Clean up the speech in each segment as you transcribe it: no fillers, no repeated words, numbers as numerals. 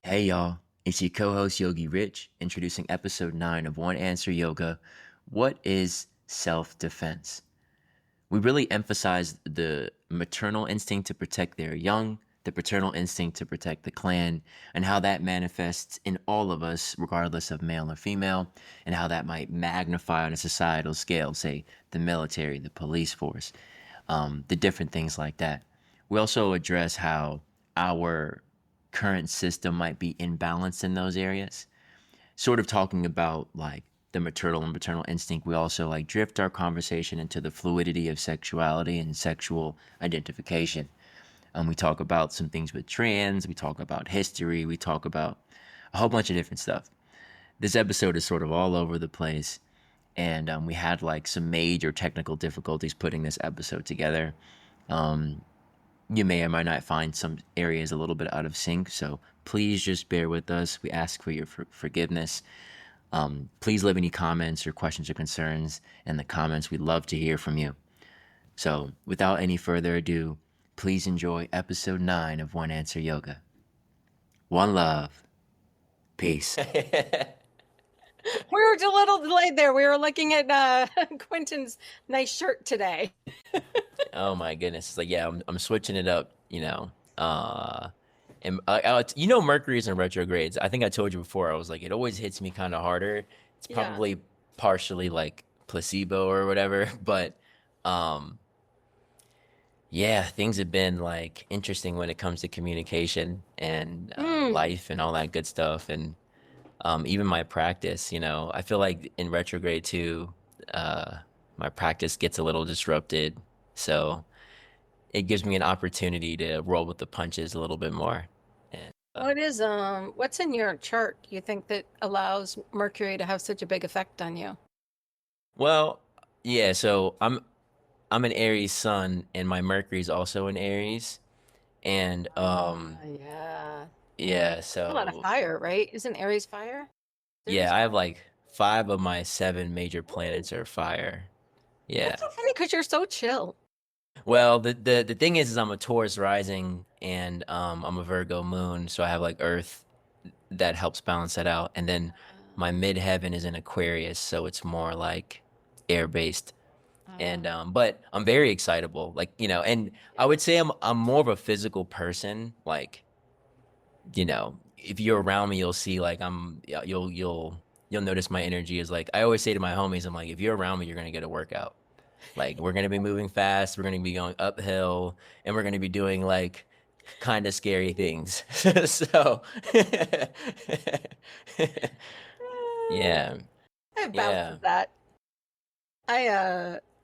Hey y'all, it's your co-host Yogi Rich introducing episode 9 of OneAnswer Yoga. What is self-defense? We really emphasize the maternal instinct to protect their young, the paternal instinct to protect the clan, and how that manifests in all of us, regardless of male or female, and how that might magnify on a societal scale, say the military, the police force, the different things like that. We also address how our current system might be imbalanced in those areas. Sort of talking about like the maternal and paternal instinct, we also like drift our conversation into the fluidity of sexuality and sexual identification. We talk about some things with trans, we talk about history, we talk about a whole bunch of different stuff. This episode is sort of all over the place, and we had like some major technical difficulties putting this episode together. You may or might not find some areas a little bit out of sync, so please just bear with us. We ask for your forgiveness. Please leave any comments or questions or concerns in the comments. We'd love to hear from you. So, without any further ado, please enjoy episode 9 of One Answer Yoga. One love. Peace. We were a little delayed there. We were looking at Quentin's nice shirt today. Oh my goodness. It's like, yeah, I'm switching it up, you know. And Mercury is in retrogrades. I think I told you before. I was like, it always hits me kind of harder. It's Yeah. probably partially like placebo or whatever, but yeah, things have been like interesting when it comes to communication and life and all that good stuff, and even my practice. I feel like in retrograde too, my practice gets a little disrupted, so it gives me an opportunity to roll with the punches a little bit more. And What's in your chart you think that allows Mercury to have such a big effect on you? well, yeah, so I'm an Aries sun, and my Mercury's also in Aries, and Yeah. yeah, A lot of so fire, right? Isn't Aries fire? Aries yeah, I have fire? like 5 of my 7 major planets are fire. Yeah. That's so funny because you're so chill. Well, the thing is I'm a Taurus rising, and I'm a Virgo moon, so I have like Earth that helps balance that out. And then my midheaven is in Aquarius, so it's more like air based. And but I'm very excitable, like, and I would say I'm more of a physical person. Like, if you're around me, you'll see like you'll notice my energy is like, I always say to my homies, I'm like, if you're around me, you're gonna get a workout. Like, we're gonna be moving fast, we're gonna be going uphill, and we're gonna be doing like kind of scary things. So yeah, I have bouts yeah. of that.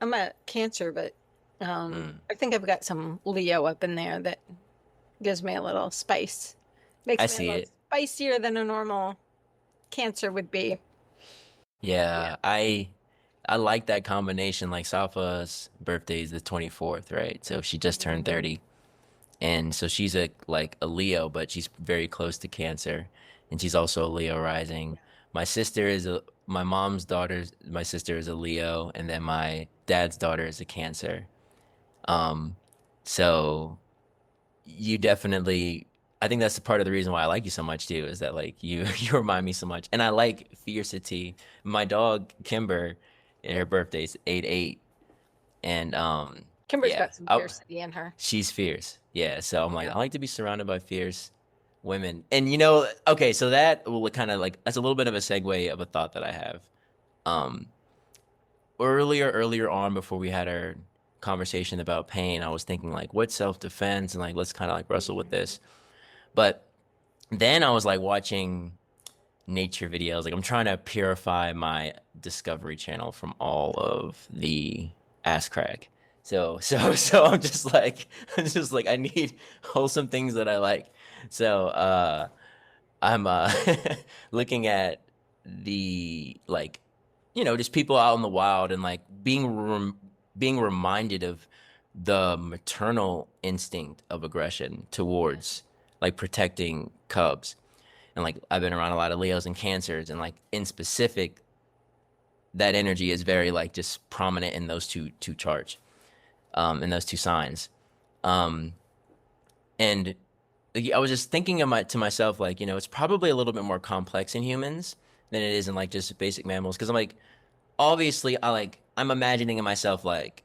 I'm a Cancer, but Mm, I think I've got some Leo up in there that gives me a little spice. I Makes me a see little it. spicier than a normal Cancer would be. Yeah. Yeah, I like that combination. Like, Safa's birthday is the 24th, right? So she just turned 30. And so she's a Leo, but she's very close to Cancer, and she's also a Leo rising. My mom's daughter, my sister is a Leo, and then my dad's daughter is a Cancer. Um, so you definitely, I think that's part of the reason why I like you so much too, is that like you you remind me so much, and I like fiercity. My dog Kimber, her birthday's 8/8, and Kimber's yeah, got some fiercity in her. she's fierce. Yeah, so I'm like, Yeah. I like to be surrounded by fierce women. And okay, so that will kind of like, that's a little bit of a segue of a thought that I have. Um, earlier on, before we had our conversation about pain, I was thinking like, what's self-defense, and like, let's kind of like wrestle with this. But then I was like watching nature videos. Like, I'm trying to purify my Discovery Channel from all of the ass crack. So I'm just like, I need wholesome things that I like. So I'm looking at the like, just people out in the wild, and like being reminded of the maternal instinct of aggression towards like protecting cubs. And like, I've been around a lot of Leos and Cancers, and like in specific, that energy is very like just prominent in those two charts, in those two signs. Um, and I was just thinking to myself, like, it's probably a little bit more complex in humans than it is in like just basic mammals. Because I'm like, obviously, I'm imagining in myself like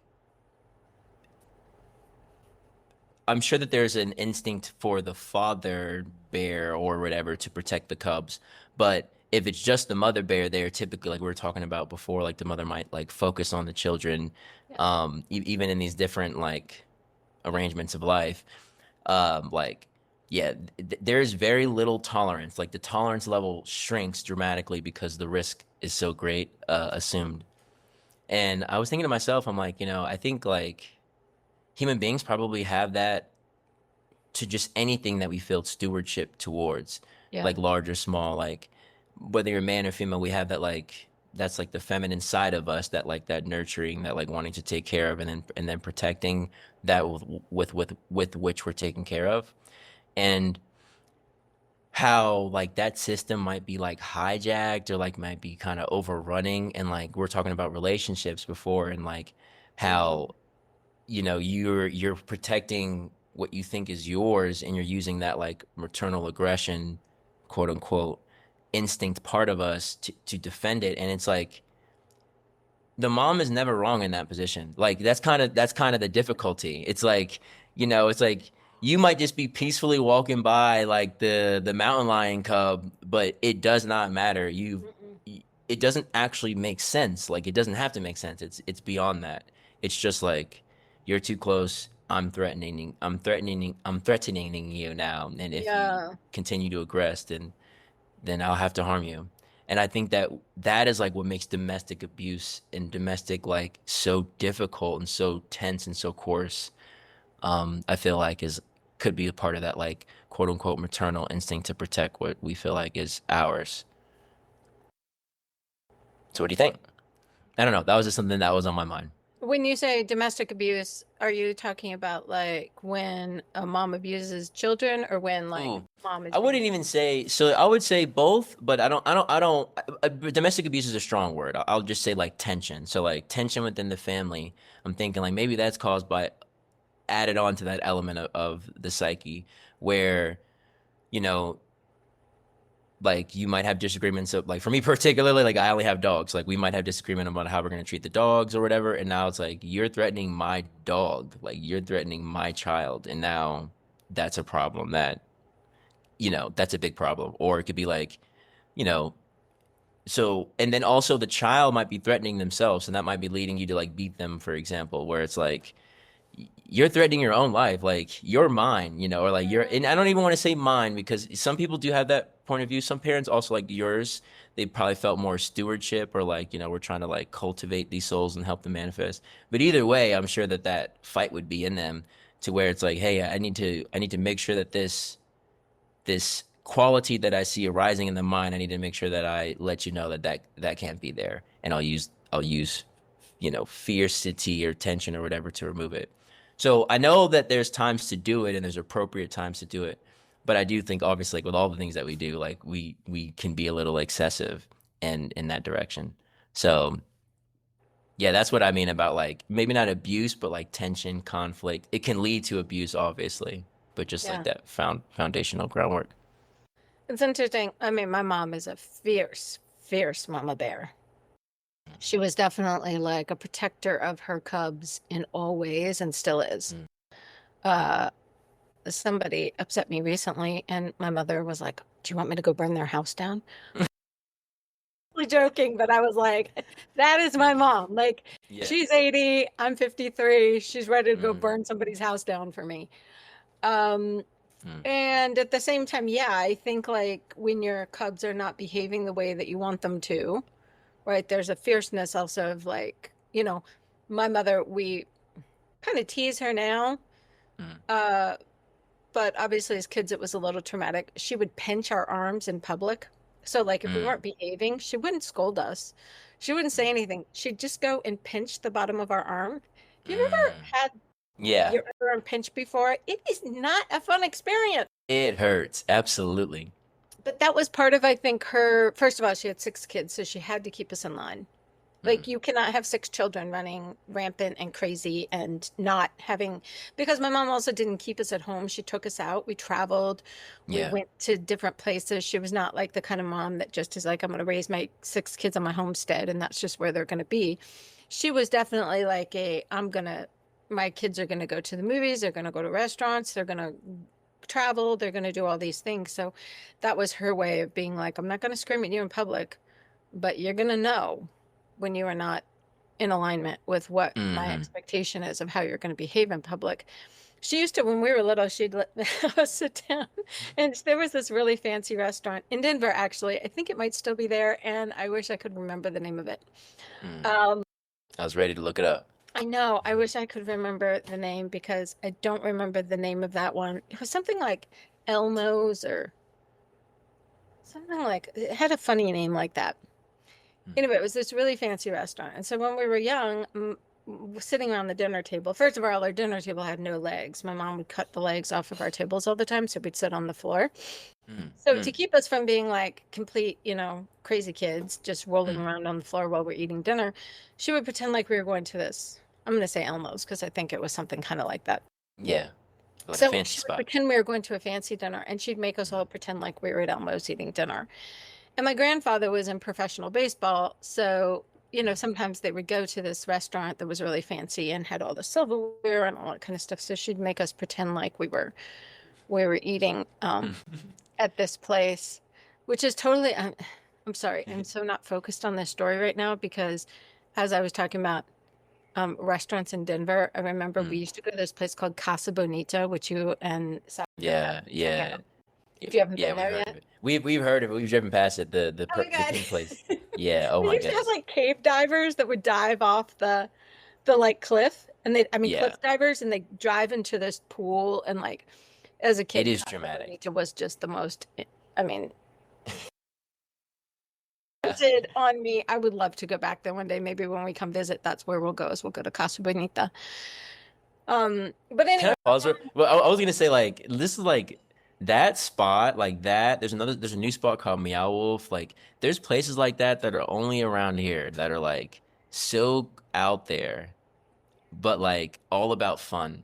I'm sure that there's an instinct for the father bear or whatever to protect the cubs, but if it's just the mother bear, they're typically like we were talking about before, like the mother might like focus on the children, Yeah. even in these different like arrangements of life. Like, yeah, there's very little tolerance. Like the tolerance level shrinks dramatically because the risk is so great, assumed. And I was thinking to myself, I'm like, I think like human beings probably have that to just anything that we feel stewardship towards, Yeah. like large or small, like whether you're man or female, we have that like that's like the feminine side of us, that like that nurturing, that like wanting to take care of, and then protecting that with which we're taken care of, and how like that system might be like hijacked or like might be kind of overrunning, and like we're talking about relationships before, and like Mm-hmm. how you're protecting what you think is yours, and you're using that like maternal aggression, quote unquote, instinct part of us to defend it. And it's like the mom is never wrong in that position. Like that's kind of the difficulty. It's like, it's like you might just be peacefully walking by like the mountain lion cub, but it does not matter. Mm-mm. It doesn't actually make sense. Like it doesn't have to make sense. It's beyond that. It's just like you're too close. I'm threatening you now. And if you Yeah. continue to aggress, then I'll have to harm you. And I think that that is like what makes domestic abuse and domestic like so difficult and so tense and so coarse. I feel like is could be a part of that like quote unquote maternal instinct to protect what we feel like is ours. So what do you think? I don't know. That was just something that was on my mind. When you say domestic abuse, are you talking about like when a mom abuses children or when like Ooh, mom is I being wouldn't even say so. I would say both, but I don't. Domestic abuse is a strong word. I'll just say like tension. So like tension within the family. I'm thinking like maybe that's caused by added on to that element of the psyche where you know like you might have disagreements of like for me particularly like I only have dogs, like we might have disagreement about how we're going to treat the dogs or whatever, and now it's like you're threatening my dog, like you're threatening my child, and now that's a problem that that's a big problem. Or it could be like you know so, and then also the child might be threatening themselves, and that might be leading you to like beat them, for example, where it's like you're threatening your own life, like you're mine, or like you're, and I don't even want to say mine because some people do have that point of view. Some parents also like yours, they probably felt more stewardship or like, we're trying to like cultivate these souls and help them manifest. But either way, I'm sure that that fight would be in them to where it's like, hey, I need to make sure that this quality that I see arising in the mind, I need to make sure that I let you know that that can't be there, and I'll use fiercity or tension or whatever to remove it. So I know that there's times to do it and there's appropriate times to do it, but I do think obviously like with all the things that we do, like we can be a little excessive and in that direction. So yeah, that's what I mean about like maybe not abuse, but like tension, conflict. It can lead to abuse, obviously, but just like yeah. that foundational groundwork. It's interesting. I mean, my mom is a fierce, fierce mama bear. She was definitely like a protector of her cubs in all ways and still is. Mm. Uh, Somebody upset me recently, and my mother was like, "Do you want me to go burn their house down?" Totally joking, but I was like, "That is my mom. Like, Yeah. she's 80, I'm 53. She's ready to go Mm, burn somebody's house down for me." Um, mm, and at the same time, yeah, I think like when your cubs are not behaving the way that you want them to, right? There's a fierceness also of like, my mother, we kind of tease her now. mm, Uh, but obviously as kids it was a little traumatic. She would pinch our arms in public. So like if we mm, weren't behaving, she wouldn't scold us. She wouldn't say anything. She'd just go and pinch the bottom of our arm. Have you ever mm. had Yeah, your arm pinched before? It is not a fun experience. it hurts. Absolutely. But that was part of, I think, her. First of all, she had 6 kids, so she had to keep us in line. Mm. Like you cannot have six children running rampant and crazy and not having, because my mom also didn't keep us at home. She took us out. We traveled. We Yeah. went to different places. She was not like the kind of mom that just is like, I'm going to raise my six kids on my homestead and that's just where they're going to be. She was definitely like my kids are going to go to the movies. They're going to go to restaurants. They're going to travel. They're going to do all these things. So that was her way of being like, I'm not going to scream at you in public, but you're going to know when you are not in alignment with what my Mm-hmm. expectation is of how you're going to behave in public. She used to, when we were little, she'd let us sit down. And there was this really fancy restaurant in Denver, actually. I think it might still be there. And I wish I could remember the name of it. Mm. Um, I was ready to look it up. I know. I wish I could remember the name because I don't remember the name of that one. It was something like Elmo's or something like it had a funny name like that. Mm. Anyway, it was this really fancy restaurant. And so when we were young, sitting around the dinner table, first of all, our dinner table had no legs. My mom would cut the legs off of our tables all the time, so we'd sit on the floor. Mm. So to Mm. keep us from being like complete, crazy kids just rolling Mm. around on the floor while we're eating dinner, she would pretend like we were going to this. I'm going to say Elmo's because I think it was something kind of like that. Yeah. Like a So fancy she would spot. pretend we were going to a fancy dinner and she'd make us all pretend like we were at Elmo's eating dinner. And my grandfather was in professional baseball. So, sometimes they would go to this restaurant that was really fancy and had all the silverware and all that kind of stuff. So she'd make us pretend like we were eating at this place, which is totally, I'm sorry, I'm so not focused on this story right now because as I was talking about restaurants in Denver, I remember we Mm. used to go to this place called Casa Bonita, which you and Sasha Yeah. check Yeah. out if you haven't Yeah, been we've there heard of yet. it. We've heard of it. We've driven past it. Oh my The God. pink place. Yeah. Oh They my used to have goodness. like cave divers that would dive off the like cliff and Yeah. cliff divers and they drive into this pool and like as a It kid, is Casa dramatic. Bonita was just the most, I mean, Yeah. did on me. I would love to go back there one day. Maybe when we come visit, that's where we'll go. Is we'll go to Casa Bonita. But Can anyway, I pause? Well, I was gonna say like this is like that spot like that. There's a new spot called Meow Wolf. Like there's places like that are only around here that are like so out there, but like all about fun.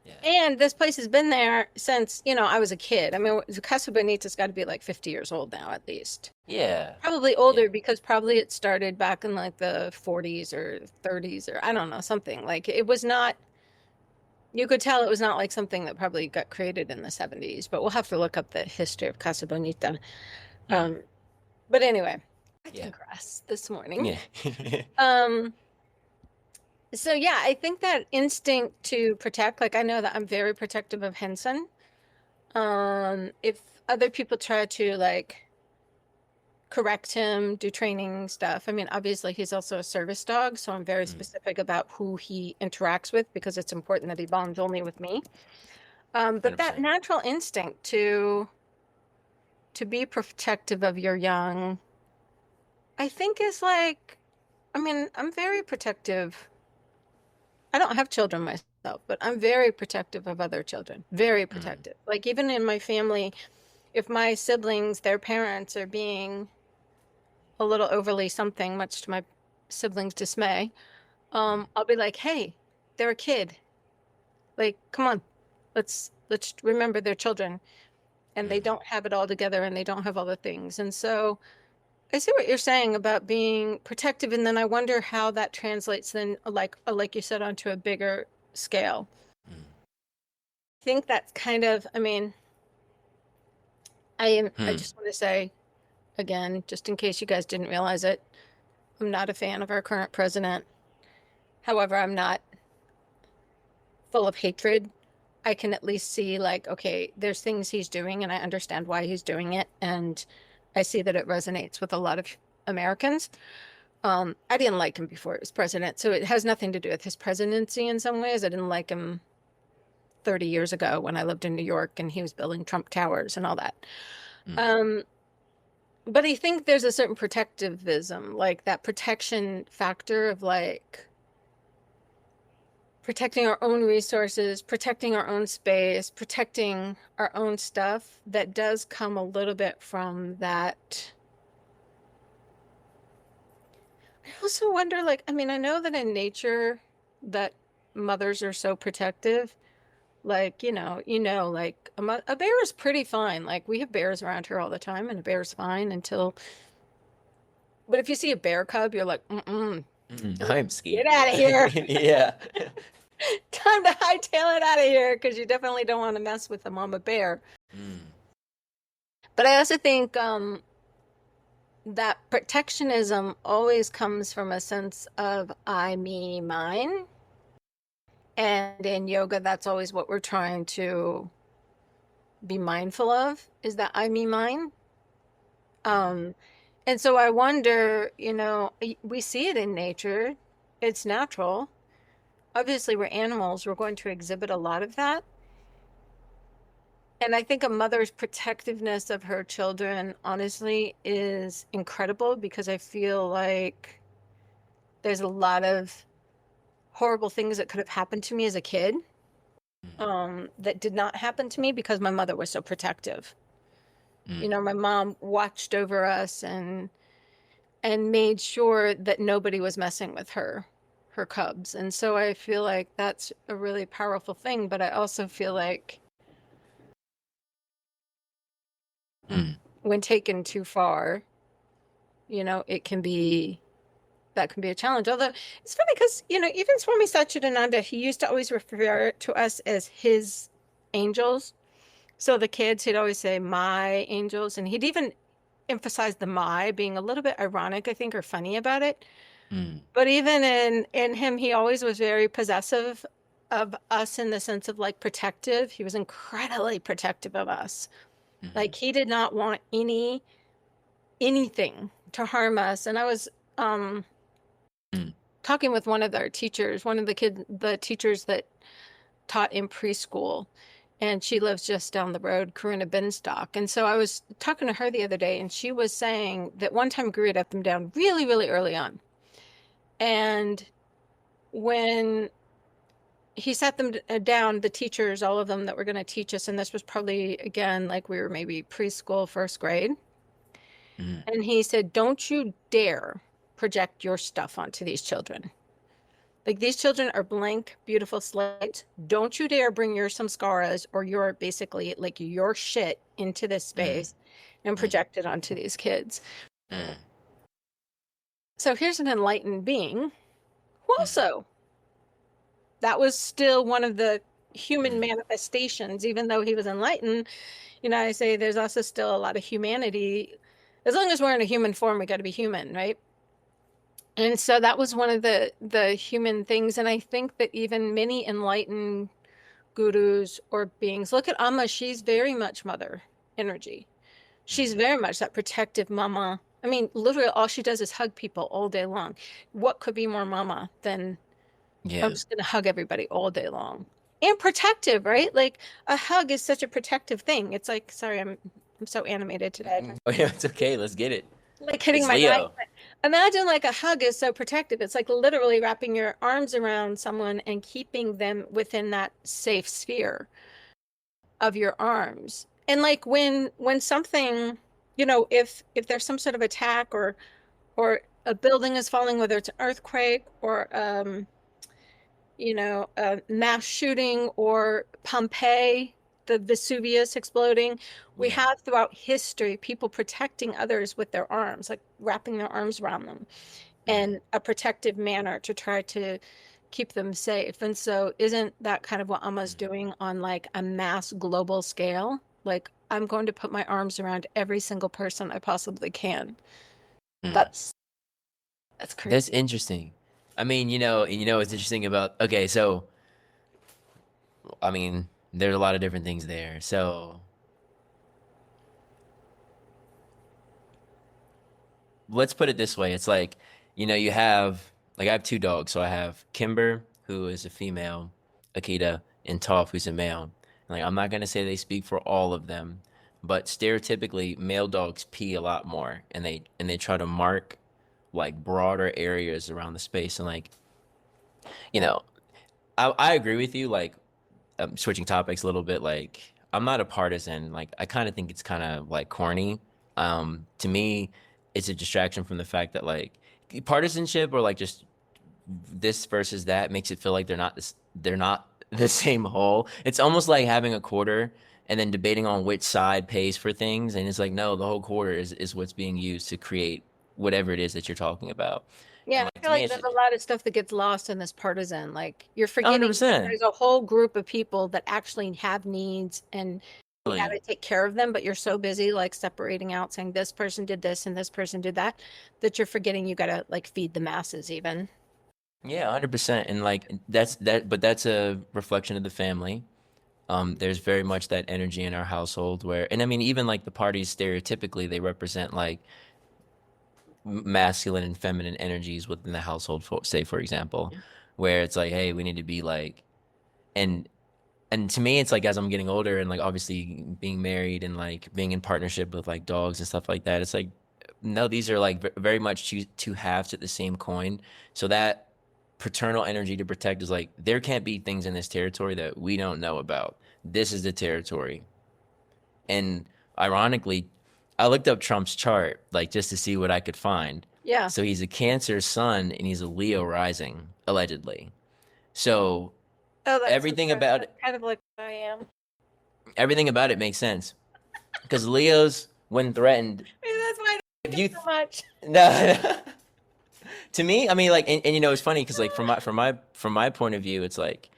Yeah. and this place has been there since I was a kid. I mean, Casa Bonita's got to be like 50 years old now, at least. Yeah. Probably Yeah. older because probably it started back in like the 40s or 30s or I don't know, something like it was not. You could tell it was not like something that probably got created in the 70s, but we'll have to look up the history of Casa Bonita. Mm. Um, but anyway, I Yeah. digress this morning. Yeah. Um, so yeah, I think that instinct to protect, like I know that I'm very protective of Henson. If other people try to like correct him, do training stuff. I mean, obviously he's also a service dog, so I'm very Mm. specific about who he interacts with because it's important that he bonds only with me. But that 100%. natural instinct to be protective of your young, I think is like, I mean, I'm very protective. I don't have children myself, but I'm very protective of other children. Very Mm. protective. Like even in my family, if my siblings, their parents are being a little overly something, much to my siblings' dismay, Mm. I'll be like, "Hey, they're a kid. Like, come on, let's remember they're children, and they Mm. don't have it all together, and they don't have all the things." And so, I see what you're saying about being protective, and then I wonder how that translates then, like you said, onto a bigger scale. Mm. I think that's kind of, I mean, I Hmm. just want to say again, just in case you guys didn't realize it, I'm not a fan of our current president. However, I'm not full of hatred. I can at least see like, okay, there's things he's doing and I understand why he's doing it. And I see that it resonates with a lot of Americans. I didn't like him before he was president. So it has nothing to do with his presidency in some ways. I didn't like him 30 years ago when I lived in New York and he was building Trump Towers and all that. Mm. Um, but I think there's a certain protectivism, like that protection factor of like, protecting our own resources, protecting our own space, protecting our own stuff that does come a little bit from that. I also wonder, like, I mean, I know that in nature that mothers are so protective. Like, like a bear is pretty fine. Like we have bears around here all the time, and a bear's fine until. But if you see a bear cub, you're like, mm-mm, I'm get scared. out of here. Yeah. Time to hightail it out of here because you definitely don't want to mess with a mama bear. Mm, But I also think that protectionism always comes from a sense of I, me, mine. And in yoga, that's always what we're trying to be mindful of is that I, me, mine. Um, and so I wonder, we see it in nature. It's natural. Obviously, we're animals. We're going to exhibit a lot of that. And I think a mother's protectiveness of her children, honestly, is incredible because I feel like there's a lot of horrible things that could have happened to me as a kid, mm, that did not happen to me because my mother was so protective. mm. My mom watched over us and made sure that nobody was messing with her cubs. And so I feel like that's a really powerful thing, but I also feel like Mm. when taken too far, it can be that can be a challenge. Although it's funny because, even Swami Satchidananda, he used to always refer to us as his angels. So the kids, he'd always say, my angels. And he'd even emphasize the my being a little bit ironic, I think, or funny about it. Mm. But even in him, he always was very possessive of us in the sense of like protective. He was incredibly protective of us. Mhm. Like he did not want anything to harm us. And I was um Mm. talking with one of our teachers, one of the teachers that taught in preschool, and she lives just down the road, Karuna Binstock. And so I was talking to her the other day, and she was saying that one time Guru had them down really, really early on. And when he sat them down, the teachers, all of them that were going to teach us, and this was probably, again, like we were maybe preschool, first grade. Mm. And he said, don't you dare project your stuff onto these children. Like these children are blank, beautiful slates. Don't you dare bring your samskaras or your basically like your shit into this Mm. space and Mm. project it onto these kids. Mm. So here's an enlightened being who Mm. also, that was still one of the human Mm. manifestations, even though he was enlightened. I say there's also still a lot of humanity. As long as we're in a human form, we got to be human, right? And so that was one of the human things. And I think that even many enlightened gurus or beings. Look at Amma, she's very much mother energy. She's Mm. very much that protective mama. I mean, literally all she does is hug people all day long. What could be more mama than I'm Yeah. just going to hug everybody all day long? And protective, right? Like a hug is such a protective thing. It's like, sorry, I'm so animated today. Oh yeah, it's okay. Let's get it. Like hitting It's my mic. Leo. Imagine like a hug is so protective. It's like literally wrapping your arms around someone and keeping them within that safe sphere of your arms. And like when something, if there's some sort of attack or a building is falling, whether it's an earthquake or a mass shooting or Pompeii, the Vesuvius exploding, we Yeah. have throughout history people protecting others with their arms, like wrapping their arms around them Mm. in a protective manner to try to keep them safe. And so isn't that kind of what Amma's Mm. doing on like a mass global scale? Like I'm going to put my arms around every single person I possibly can. Mm. That's That's crazy. interesting. I mean, what's interesting about okay, so I mean, there's a lot of different things there. So let's put it this way. It's like, you have like I have two dogs. So I have Kimber, who is a female, Akita, and Toph, who's a male. Like I'm not gonna say they speak for all of them, but stereotypically male dogs pee a lot more and they try to mark like broader areas around the space. And like, you know, I agree with you, like switching topics a little bit, like I'm not a partisan. Like I kind of think it's kind of like corny. To me, it's a distraction from the fact that like partisanship or like just this versus that makes it feel like they're not the same whole. It's almost like having a quarter and then debating on which side pays for things, and it's like no, the whole quarter is what's being used to create whatever it is that you're talking about. Yeah, And and I like feel to me like it's there's just, a lot of stuff that gets lost in this partisan. Like you're forgetting that 100%. there's a whole group of people that actually have needs and you got Really. to take care of them, but you're so busy like separating out saying this person did this and this person did that that you're forgetting you got to like feed the masses even. Yeah, 100%. And like that's that but that's a reflection of the family. There's very much that energy in our household where, and I mean, even like the parties stereotypically, they represent like masculine and feminine energies within the household, say, for example, where it's like, hey, we need to be like, and, and to me, it's like as I'm getting older and like obviously being married and like being in partnership with like dogs and stuff like that, it's like, no, these are like very much two halves to the same coin. So that paternal energy to protect is like, there can't be things in this territory that we don't know about. This is the territory. And ironically, I looked up Trump's chart, like just to see what I could find. Yeah. So he's a Cancer sun and he's a Leo rising, allegedly. So Oh, that's everything about that's kind of like what I am. everything about it makes sense because Leos, when threatened, Maybe that's why I if don't you think so much. no, to me, I mean, like, and you know, it's funny because like from my point of view, it's like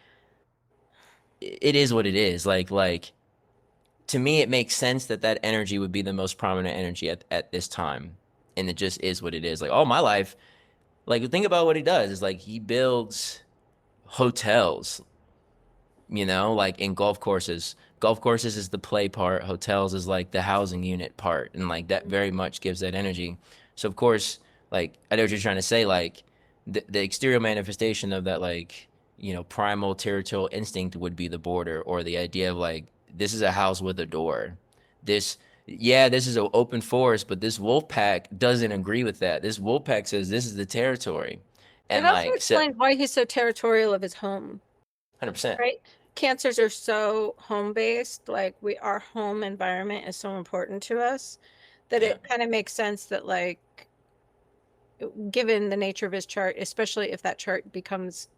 it is what it is. Like to me, it makes sense that that energy would be the most prominent energy at this time, and it just is what it is. Like all my life, like think about what he does. Is like he builds hotels, like in golf courses. Golf courses is the play part. Hotels is like the housing unit part, and like that very much gives that energy. So of course, like I know what you're trying to say. Like the exterior manifestation of that, like primal territorial instinct would be the border, or the idea of like this is a house with a door. This, yeah, this is an open forest, but this wolf pack doesn't agree with that. This wolf pack says this is the territory, It and also like so, explains why he's so territorial of his home, 100%. right? Cancers are so home based, like our home environment is so important to us that Yeah, it kind of makes sense that like given the nature of his chart, especially if that chart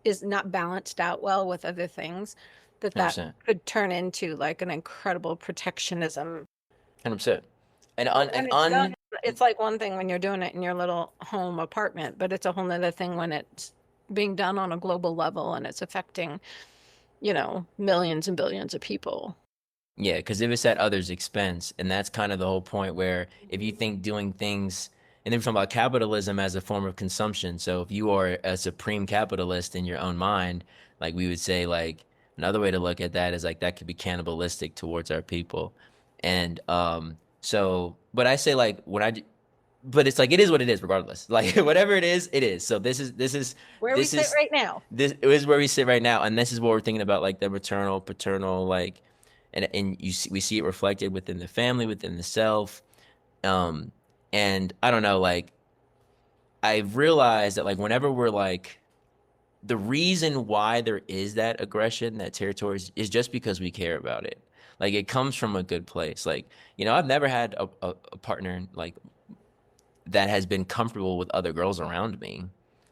is not balanced out well with other things, that 100%. could turn into like an incredible protectionism. 100%. And But un and when it's done, un it's like one thing when you're doing it in your little home apartment, but it's a whole nother thing when it's being done on a global level and it's affecting, millions and billions of people. yeah, because if it's at others' expense, and that's kind of the whole point where if you think doing things, and then we're talking about capitalism as a form of consumption. So if you are a supreme capitalist in your own mind, like we would say, like another way to look at that is like that could be cannibalistic towards our people. And so, but I say like but it's like it is what it is regardless. Like whatever it is, it is. So Where we this sit is right now. this is where we sit right now, and this is what we're thinking about, like the maternal, paternal, like, and we see it reflected within the family, within the self, um, and I don't know, like I've realized that like whenever we're like the reason why there is that aggression, that territory is just because we care about it. Like it comes from a good place. Like I've never had a partner like that has been comfortable with other girls around me.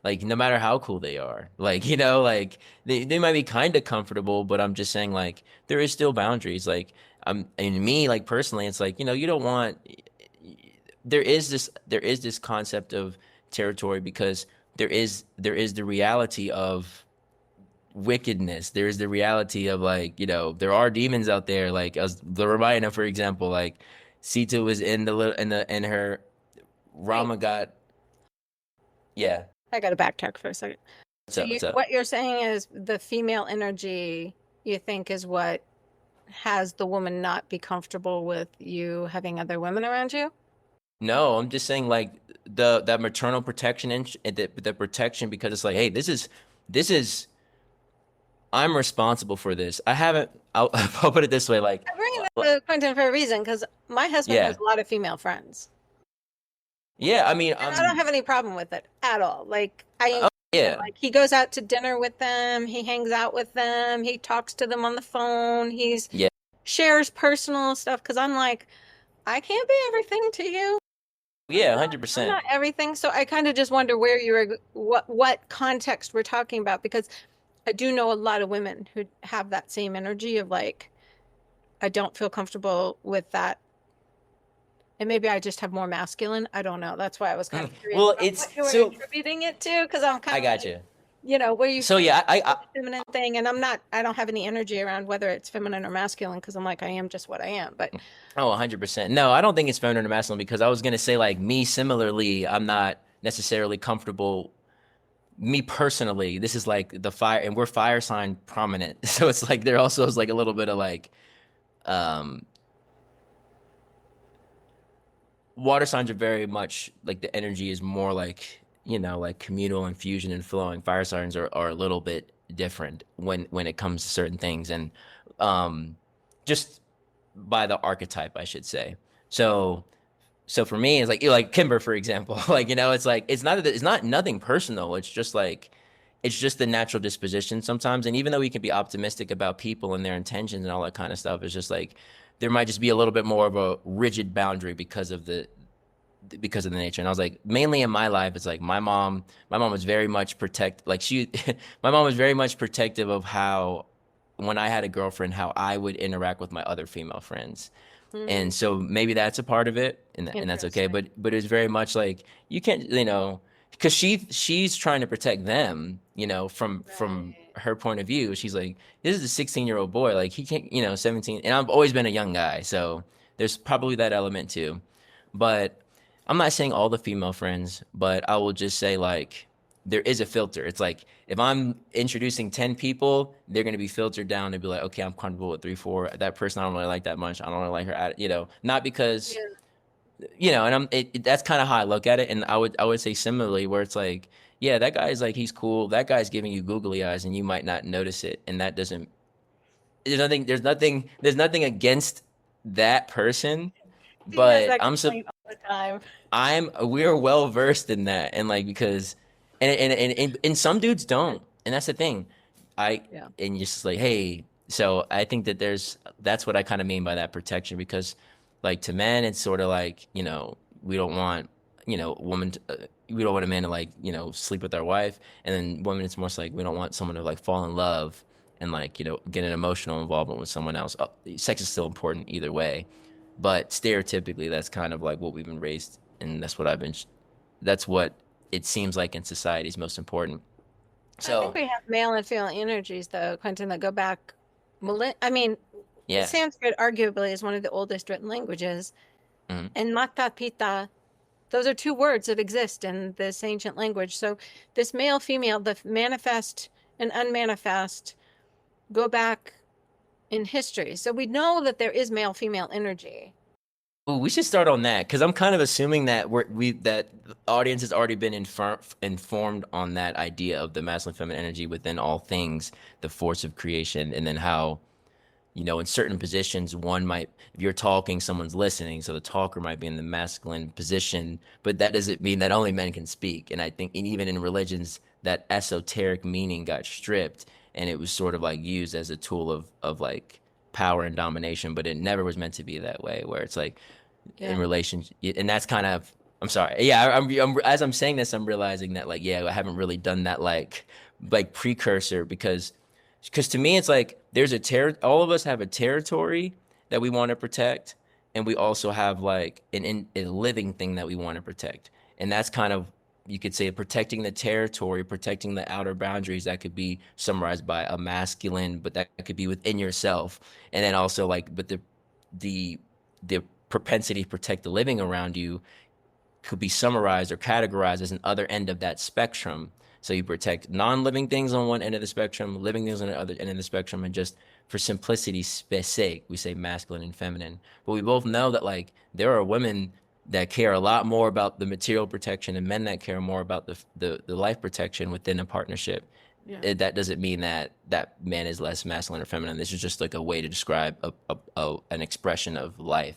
Like no matter how cool they are. Like, like they might be kind of comfortable, but I'm just saying like there is still boundaries. Like and me like personally it's like, you don't want there is this concept of territory because there is the reality of wickedness. There is the reality of like, there are demons out there like as the Ramayana for example, like Sita was in the little in her Wait, Rama got, yeah. I got to backtrack for a second. What's So up? What's up? what you're saying is the female energy you think is what has the woman not be comfortable with you having other women around you? No, I'm just saying like that maternal protection and the protection because it's like, hey, this is I'm responsible for this. I haven't. I'll put it this way, like, I'm bringing up the Quentin for a reason because my husband has yeah, a lot of female friends. yeah. I mean, And I don't have any problem with it at all. Like oh, yeah, like he goes out to dinner with them, he hangs out with them, he talks to them on the phone, he's yeah, shares personal stuff because I'm like, I can't be everything to you. Yeah, I'm 100%. not everything, so I kind of just wonder where you're, what context we're talking about, because I do know a lot of women who have that same energy of like, I don't feel comfortable with that. And maybe I just have more masculine. I don't know. That's why I was kind of curious Well, about it's what you were so attributing it to, because I'm kind I of got like, you. where you So feel yeah, the feminine thing, and I don't have any energy around whether it's feminine or masculine, because I'm like, I am just what I am. But oh, 100%. No, I don't think it's feminine or masculine because I was gonna say like me similarly, I'm not necessarily comfortable. Me personally, this is like the fire, and we're fire sign prominent, so it's like there also is like a little bit of like um water signs are very much like the energy is more like like communal infusion and flowing. Fire signs are a little bit different when it comes to certain things and um just by the archetype I should say. So for me it's like Kimber for example. Like it's like it's not nothing personal. It's just the natural disposition sometimes. And even though we can be optimistic about people and their intentions and all that kind of stuff, it's just like there might just be a little bit more of a rigid boundary because of the nature. And I was like, mainly in my life, it's like my mom was very much my mom was very much protective of how, when I had a girlfriend, how I would interact with my other female friends. hmm, And so maybe that's a part of it, and that's okay. interesting. But it's very much like you can't, because she's trying to protect them, from Right. her point of view. She's like, this is a 16-year-old boy, like he can't, 17, and I've always been a young guy, so there's probably that element too. But I'm not saying all the female friends, but I will just say like there is a filter. It's like if I'm introducing 10 people, they're gonna be filtered down and be like, okay, I'm comfortable with three, four. That person I don't really like that much. I don't really like her, not because Yeah. and that's kind of how I look at it. And I would say similarly where it's like, yeah, that guy's like he's cool. That guy's giving you googly eyes, and you might not notice it, and that doesn't. There's nothing against that person, He has but that complaint all the time. we're well versed in that, and like because and some dudes don't, and that's the thing. I Yeah. and just like, hey, so I think that's what I kind of mean by that protection, because like to men it's sort of like, we don't want, we don't want a man to like, sleep with their wife, and then women it's more like we don't want someone to like fall in love and like, get an emotional involvement with someone else. Sex is still important either way, but stereotypically that's kind of like what we've been raised, and that's what it seems like in society is most important. I think So we have male and female energies, though, Quentin, that go back. I mean, yeah. Sanskrit arguably is one of the oldest written languages, Mhm. and Mata Pita, those are two words that exist in this ancient language. So, this male, female, the manifest and unmanifest go back in history. So, we know that there is male, female energy. Ooh, we should start on that because I'm kind of assuming that that the audience has already been informed on that idea of the masculine feminine energy within all things, the force of creation, and then how, in certain positions, one might, if you're talking, someone's listening, so the talker might be in the masculine position, but that doesn't mean that only men can speak. And I think, and even in religions, that esoteric meaning got stripped, and it was sort of like used as a tool of like power and domination, but it never was meant to be that way, where it's like in Yeah. relation, and that's kind of, I'm sorry. Yeah, as I'm saying this, I'm realizing that like, yeah, I haven't really done that like precursor, because to me it's like there's all of us have a territory that we want to protect, and we also have like a living thing that we want to protect, and that's kind of, you could say, protecting the territory, protecting the outer boundaries, that could be summarized by a masculine, but that could be within yourself. And then also like, but the the propensity to protect the living around you could be summarized or categorized as an other end of that spectrum. So you protect non-living things on one end of the spectrum, living things on the other end of the spectrum, and just for simplicity's sake, we say masculine and feminine. But we both know that like there are women that care a lot more about the material protection, and men that care more about the life protection within a partnership. Yeah. That doesn't mean that man is less masculine or feminine. This is just like a way to describe an expression of life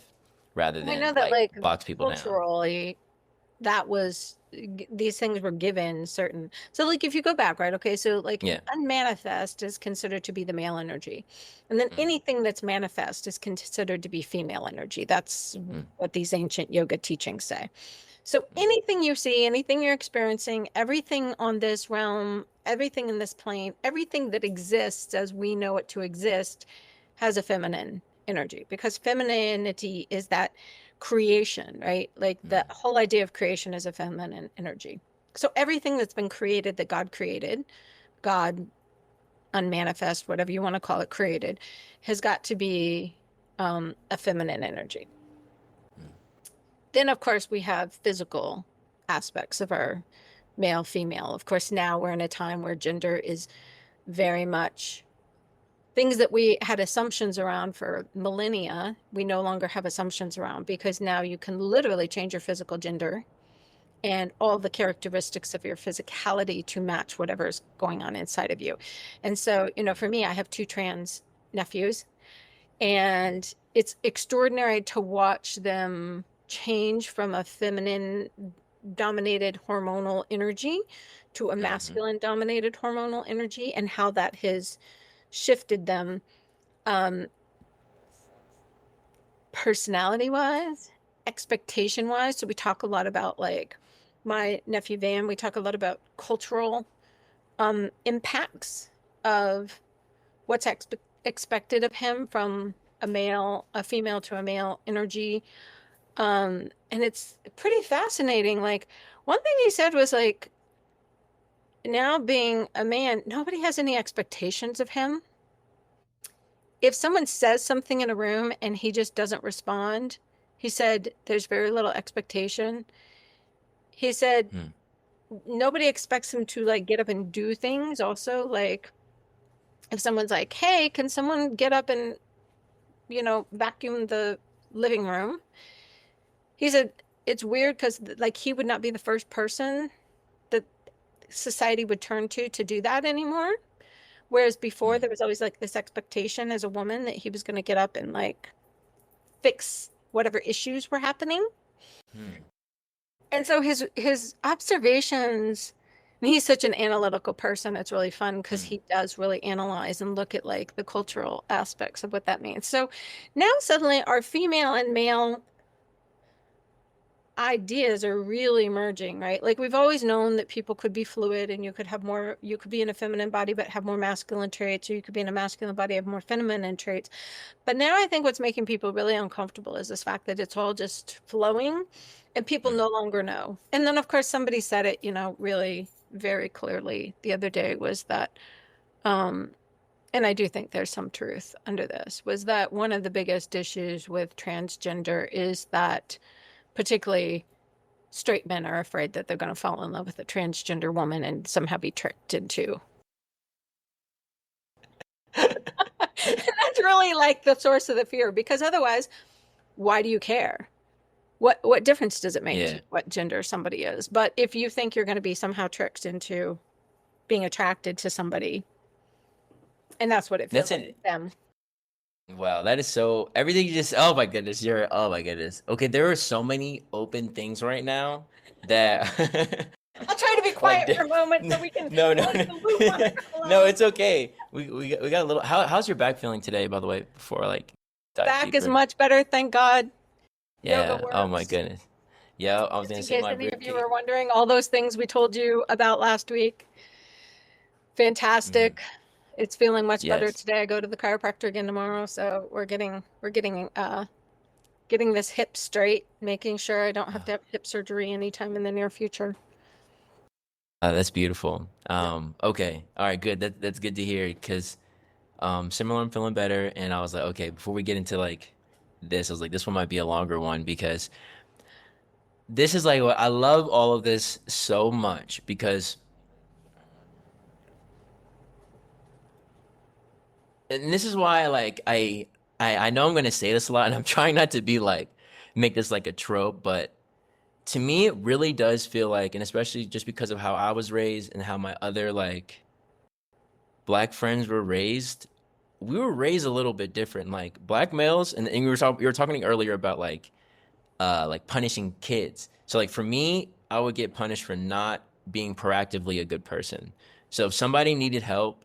rather We know than that, like like, box people down. culturally, that was these things were given certain. So like if you go back, right? Okay, so like Yeah. unmanifest is considered to be the male energy. And then Mm, anything that's manifest is considered to be female energy. That's mm, what these ancient yoga teachings say. So mm, anything you see, anything you're experiencing, everything on this realm, everything in this plane, everything that exists as we know it to exist has a feminine energy because femininity is that creation, right? Like the mm, whole idea of creation is a feminine energy. So everything that's been created that God created, God unmanifest, whatever you want to call it, created, has got to be a feminine energy. mm, Then, of course, we have physical aspects of our male, female. Of course, now we're in a time where gender is very much things that we had assumptions around for millennia, we no longer have assumptions around because now you can literally change your physical gender and all the characteristics of your physicality to match whatever's going on inside of you. And so, for me, I have two trans nephews, and it's extraordinary to watch them change from a feminine dominated hormonal energy to a mhm, masculine dominated hormonal energy and how that has shifted them um, personality wise, expectation wise. So we talk a lot about like my nephew Van, we talk a lot about cultural impacts of what's expected of him from a female to a male energy. And it's pretty fascinating. Like one thing he said was like, now being a man, nobody has any expectations of him. If someone says something in a room and he just doesn't respond, he said there's very little expectation. He said mm, nobody expects him to like get up and do things also. Like if someone's like, "Hey, can someone get up and, vacuum the living room?" He said it's weird because like he would not be the first person that society would turn to do that anymore. Whereas before mm, there was always like this expectation as a woman that he was going to get up and like fix whatever issues were happening. mm, And so his observations, and he's such an analytical person. It's really fun because mm. he does really analyze and look at like the cultural aspects of what that means. So now suddenly our female and male ideas are really merging, right? Like we've always known that people could be fluid and you could be in a feminine body but have more masculine traits, or you could be in a masculine body have more feminine traits. But now I think what's making people really uncomfortable is this fact that it's all just flowing and people Mm. no longer know. And then, of course, somebody said it, really very clearly the other day was that, um, and I do think there's some truth under this, was that one of the biggest issues with transgender is that particularly straight men are afraid that they're going to fall in love with a transgender woman and somehow be tricked into. That's really like the source of the fear because otherwise, why do you care? What difference does it make to Yeah. you what gender somebody is? But if you think you're going to be somehow tricked into being attracted to somebody, and that's what it feels That's like it. with them. Wow, that is so everything you just oh my goodness, you're oh my goodness. Okay, there are so many open things right now that I'll try to be like quiet for a moment so we can no, no, close the loop on no. it. No, it's okay. We got a little how's your back feeling today, by the way, before I like dive Back is deeper? much better, thank God. Yoga Yeah. Oh my works. goodness. Yeah, I was Just gonna in say case my any rib of you cage. are wondering, all those things we told you about last week, Mhm. fantastic. It's feeling much better Yes. today. I go to the chiropractor again tomorrow, so we're getting this hip straight, making sure I don't have to have hip surgery anytime in the near future. That's beautiful. Yeah. Okay. All right, good. That's good to hear because similar, I'm feeling better, and I was like, okay, before we get into like this, I was like, this one might be a longer one because this is like what I love all of this so much because and this is why like I know I'm gonna say this a lot and I'm trying not to be like make this like a trope, but to me it really does feel like, and especially just because of how I was raised and how my other like black friends were raised, we were raised a little bit different. Like black males, and you were talking earlier about like like punishing kids. So like for me, I would get punished for not being proactively a good person. So if somebody needed help,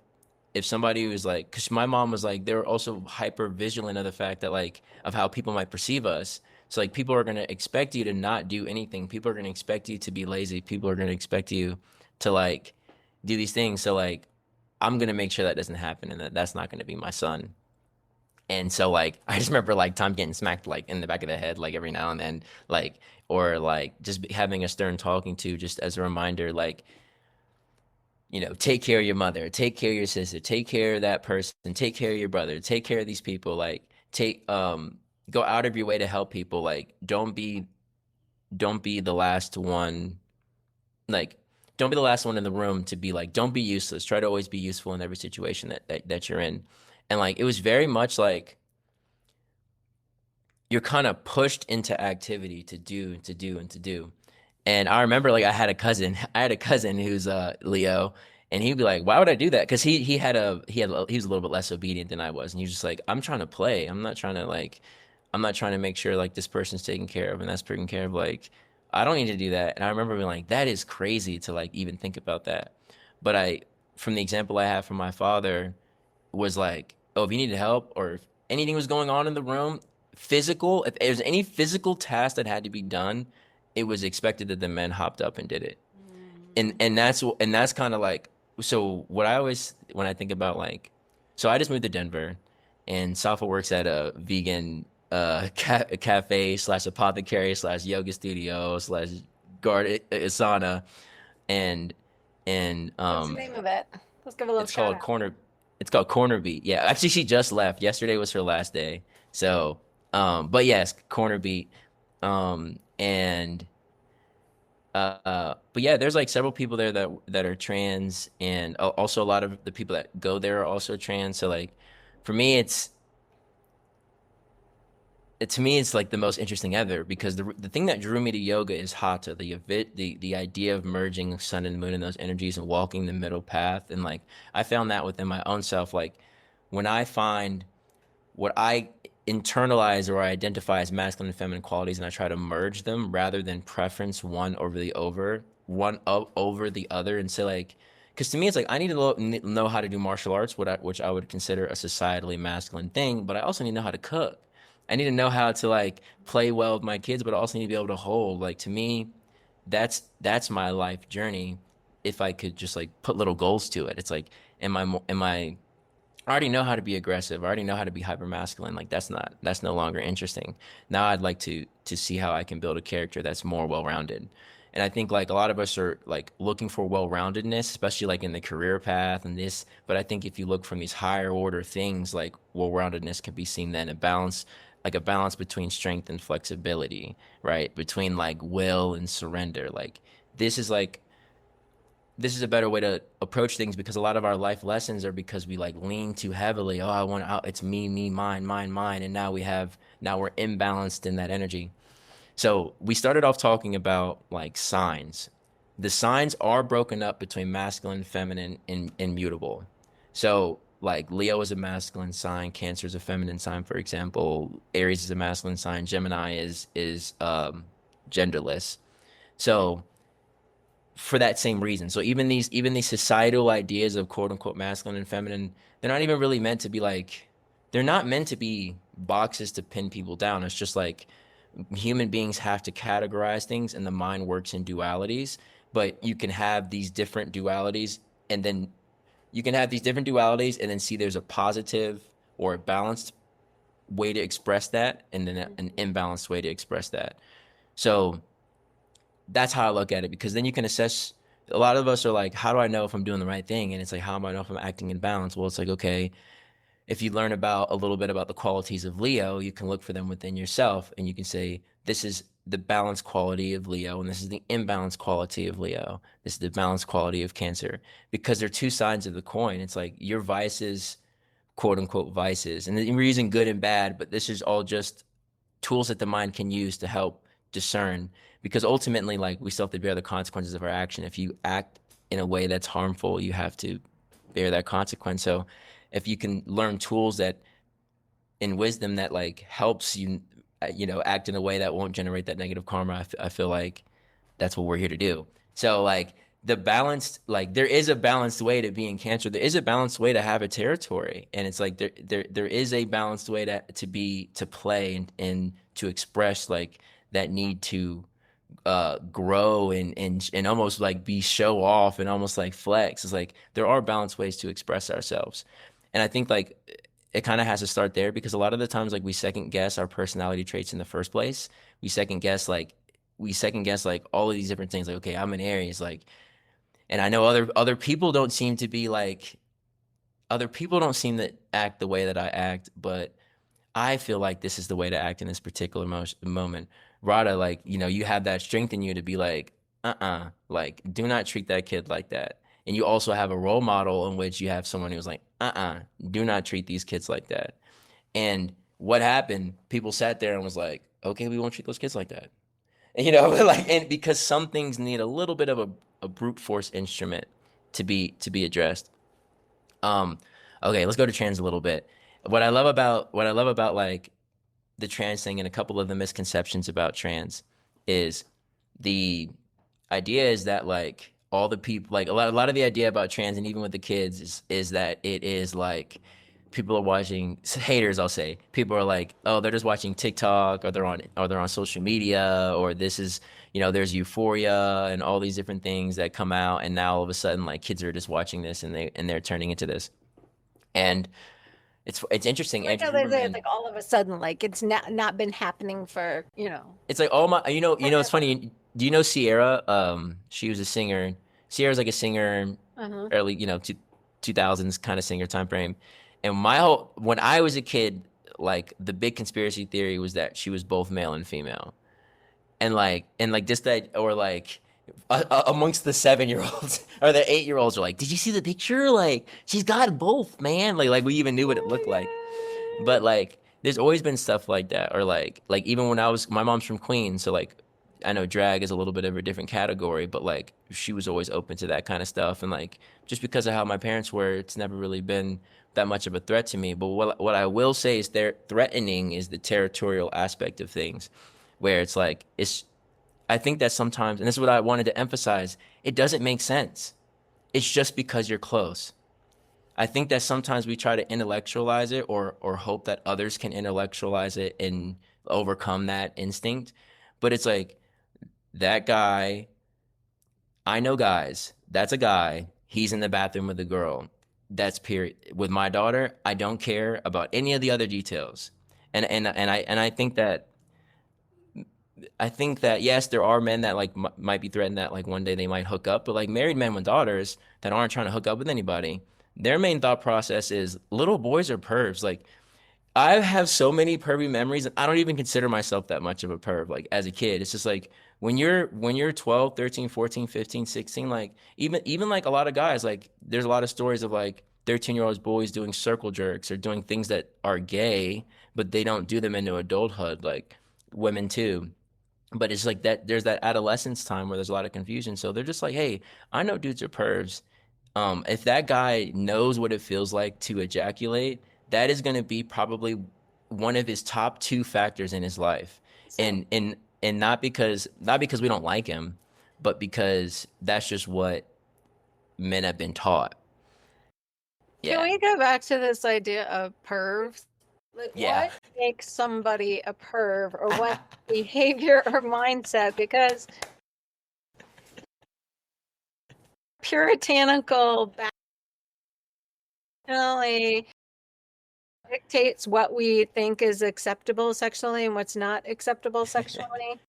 if somebody was like, because my mom was like, they were also hyper vigilant of the fact that like of how people might perceive us. So like people are gonna expect you to not do anything. People are gonna expect you to be lazy. People are gonna expect you to like do these things. So like I'm gonna make sure that doesn't happen and that that's not gonna be my son. And so like I just remember like Tom getting smacked like in the back of the head like every now and then like or like just having a stern talking to just as a reminder like take care of your mother, take care of your sister, take care of that person, take care of your brother, take care of these people like take go out of your way to help people like don't be the last one like don't be the last one in the room to be like don't be useless. Try to always be useful in every situation that you're in. And like it was very much like you're kind of pushed into activity to do and to do and to do. And I remember like I had a cousin who's Leo, and he'd be like, "Why would I do that?" Because he was a little bit less obedient than I was, and he was just like, "I'm trying to play. I'm not trying to make sure like this person's taken care of and that's taken care of. Like I don't need to do that." And I remember being like, "That is crazy to like even think about that." But from the example I have from my father, was like, oh, if you needed help or if anything was going on in the room, if there was any physical task that had to be done, it was expected that the men hopped up and did it. And that's kind of like so what I always when I think about like so I just moved to Denver and Safa works at a vegan cafe slash apothecary slash yoga studio slash guard sauna and and What's the name of it? Let's give a little it's shout called out. Corner. It's called Corner Beat. Yeah, actually, she just left. Yesterday was her last day. So, but yes, Corner Beat. And but yeah, there's like several people there that are trans, and also a lot of the people that go there are also trans. So like, for me, to me it's like the most interesting ever because the thing that drew me to yoga is hatha, the idea of merging sun and moon and those energies and walking the middle path. And like I found that within my own self. Like when I find what I internalize or I identify as masculine and feminine qualities and I try to merge them rather than preference one over the other. And so like because to me it's like I need to know how to do martial arts, which I would consider a societally masculine thing, but I also need to know how to cook. I need to know how to like play well with my kids, but I also need to be able to hold. Like to me, that's my life journey. If I could just like put little goals to it, it's like, am I I already know how to be aggressive. I already know how to be hyper masculine. Like that's no longer interesting. Now I'd like to see how I can build a character that's more well rounded. And I think like a lot of us are like looking for well roundedness, especially like in the career path and this. But I think if you look from these higher order things, like well roundedness can be seen then a balance between strength and flexibility, right? Between like will and surrender. Like this is like this is a better way to approach things because a lot of our life lessons are because we like lean too heavily. Oh, I want out. It's me, mine, mine, mine. And now we're imbalanced in that energy. So we started off talking about like signs. The signs are broken up between masculine, feminine, and mutable. So like Leo is a masculine sign, Cancer is a feminine sign, for example. Aries is a masculine sign, Gemini is genderless. So for that same reason. So even these societal ideas of quote unquote masculine and feminine, they're not even really meant to be like they're not meant to be boxes to pin people down. It's just like human beings have to categorize things and the mind works in dualities, but you can have these different dualities and then see there's a positive or a balanced way to express that and then an imbalanced way to express that. So that's how I look at it because then you can assess. A lot of us are like, how do I know if I'm doing the right thing? And it's like, how do I know if I'm acting in balance? Well, it's like, okay, if you learn about a little bit about the qualities of Leo, you can look for them within yourself and you can say, this is the balanced quality of Leo and this is the imbalanced quality of Leo. This is the balanced quality of Cancer because they're two sides of the coin. It's like your vices, quote unquote vices, and we're using good and bad, but this is all just tools that the mind can use to help discern because ultimately like we still have to bear the consequences of our action. If you act in a way that's harmful, you have to bear that consequence. So if you can learn tools that in wisdom that like helps you act in a way that won't generate that negative karma. I feel like that's what we're here to do. So like there is a balanced way to be in Cancer. There is a balanced way to have a territory, and it's like there is a balanced way to play and to express like that need to grow and almost like be show off and almost like flex. It's like there are balanced ways to express ourselves, and I think like it kind of has to start there, because a lot of the times like we second guess our personality traits in the first place. We second guess like all of these different things. Like, okay, I'm an Aries, like, and I know other people don't seem to be like other people don't seem to act the way that I act, but I feel like this is the way to act in this particular moment. Radha, like, you have that strength in you to be like, like, do not treat that kid like that. And you also have a role model in which you have someone who's like, do not treat these kids like that. And what happened? People sat there and was like, okay, we won't treat those kids like that. Like, and because some things need a little bit of a brute force instrument to be addressed. Um, okay, let's go to trans a little bit. What I love about like the trans thing and a couple of the misconceptions about trans is the idea is that like all the people like a lot of the idea about trans, and even with the kids, is that it is like people are watching haters. I'll say people are like, oh, they're just watching TikTok, or they're on social media, or this is there's Euphoria and all these different things that come out, and now all of a sudden like kids are just watching this and they're turning into this. And it's interesting. Like Andrew how they say, it's Huberman. like all of a sudden, like it's not been happening for, It's like all my, it's forever. funny. Do you know Sierra? She was a singer. Sierra's like a singer, Uh-huh. early, 2000s kind of singer time frame. And when I was a kid, like the big conspiracy theory was that she was both male and female, and like just that, or like amongst the 7-year-olds or the 8-year-olds are like, did you see the picture? Like she's got both, man. Like we even knew what it looked like. Oh But like there's always been stuff like that, or like even when my mom's from Queens, so like I know drag is a little bit of a different category, but like she was always open to that kind of stuff. And like just because of how my parents were, it's never really been that much of a threat to me. But what I will say is they're threatening is the territorial aspect of things, where it's like I think that sometimes, and this is what I wanted to emphasize, it doesn't make sense. It's just because you're close. I think that sometimes we try to intellectualize it, or hope that others can intellectualize it and overcome that instinct. But it's like that guy, I know guys, that's a guy, he's in the bathroom with a girl. That's period. With my daughter, I don't care about any of the other details. And I think that yes, there are men that like might be threatened that like one day they might hook up, but like married men with daughters that aren't trying to hook up with anybody, their main thought process is little boys are pervs. Like I have so many pervy memories, and I don't even consider myself that much of a perv. Like as a kid, it's just like when you're 12, 13, 14, 15, 16, like even like a lot of guys, like there's a lot of stories of like 13-year-old boys doing circle jerks or doing things that are gay, but they don't do them into adulthood, like women too. But it's like that there's that adolescence time where there's a lot of confusion. So they're just like, hey, I know dudes are pervs. If that guy knows what it feels like to ejaculate, that is going to be probably one of his top two factors in his life. so And not because we don't like him, but because that's just what men have been taught. can Yeah. we go back to this idea of pervs? Like, Yeah. what makes somebody a perv, or what behavior or mindset? Because puritanical background dictates what we think is acceptable sexually and what's not acceptable sexually. And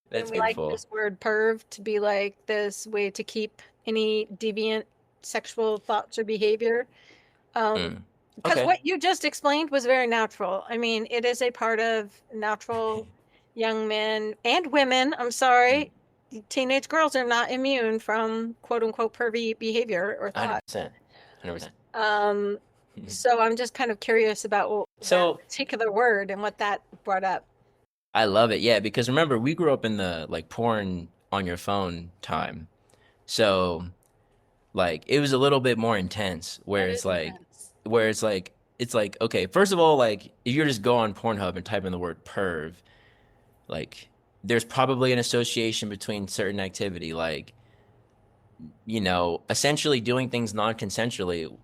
That's we like beautiful. this word perv to be like this way to keep any deviant sexual thoughts or behavior. Mm. Because Okay. what you just explained was very natural. I mean, it is a part of natural young men and women. I'm sorry, teenage girls are not immune from quote unquote pervy behavior or thought. 100%. 100%. Um, so I'm just kind of curious about that So particular word and what that brought up. I love it. Yeah, because remember, we grew up in the like porn on your phone time. So like it was a little bit more intense, That where it's is like intense. where it's like okay, first of all, like if you just go on Pornhub and type in the word perv, Like there's probably an association between certain activity, like, essentially doing things non-consensually,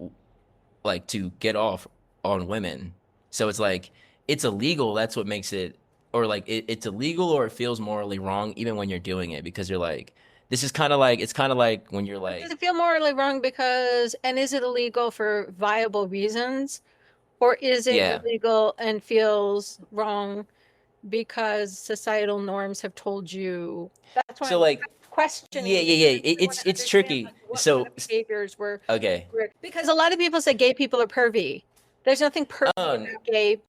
like to get off on women. So it's like it's illegal. That's what makes it, or like it's illegal, or it feels morally wrong even when you're doing it, because you're like, this is kind of like, it's kind of like when you're Does like, it feel morally wrong because, and is it illegal for viable reasons? Or is it yeah. illegal and feels wrong because societal norms have told you? That's why So I'm like, yeah, questioning, yeah, because I yeah. really want to It's understand tricky. like what kind So of behaviors okay. were because a lot of people say gay people are pervy. There's nothing pervy Um, about gay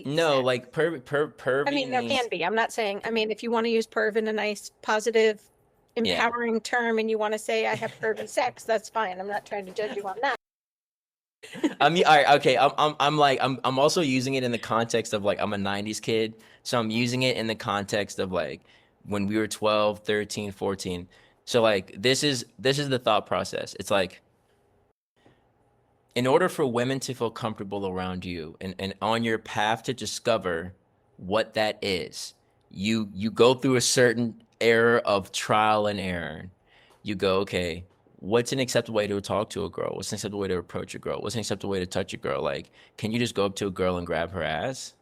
no, sex. like I pervy mean, there can means, be. I'm not saying, I mean, if you want to use perv in a nice, positive, yeah. empowering term and you want to say I have pervy sex, that's fine. I'm not trying to judge you on that. All right, okay. I'm like, I'm also using it in the context of like, I'm a 90s kid. So I'm using it in the context of like when we were 12, 13, 14. So like this is the thought process. It's like, in order for women to feel comfortable around you, and on your path to discover what that is, you go through a certain era of trial and error. You go, okay, what's an acceptable way to talk to a girl? What's an acceptable way to approach a girl? What's an acceptable way to touch a girl? Like, can you just go up to a girl and grab her ass?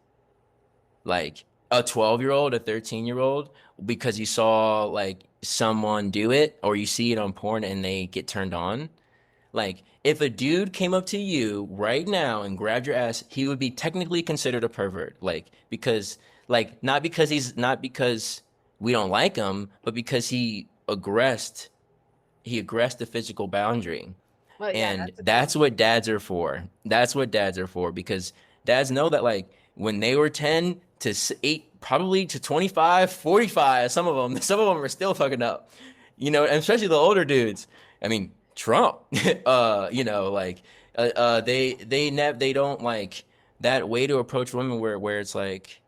Like a 12-year-old, a 13-year-old, because you saw like someone do it, or you see it on porn and they get turned on? Like, if a dude came up to you right now and grabbed your ass, he would be technically considered a pervert. Like, because, like, not because we don't like him, but because he aggressed the physical boundary. Well, yeah, And that's a big. that's what dads are for. That's what dads are for, because dads know that, like, when they were 10 to 8, probably to 25, 45, some of them are still fucking up, and especially the older dudes. I mean, Trump, like, they don't like that way to approach women, where it's like,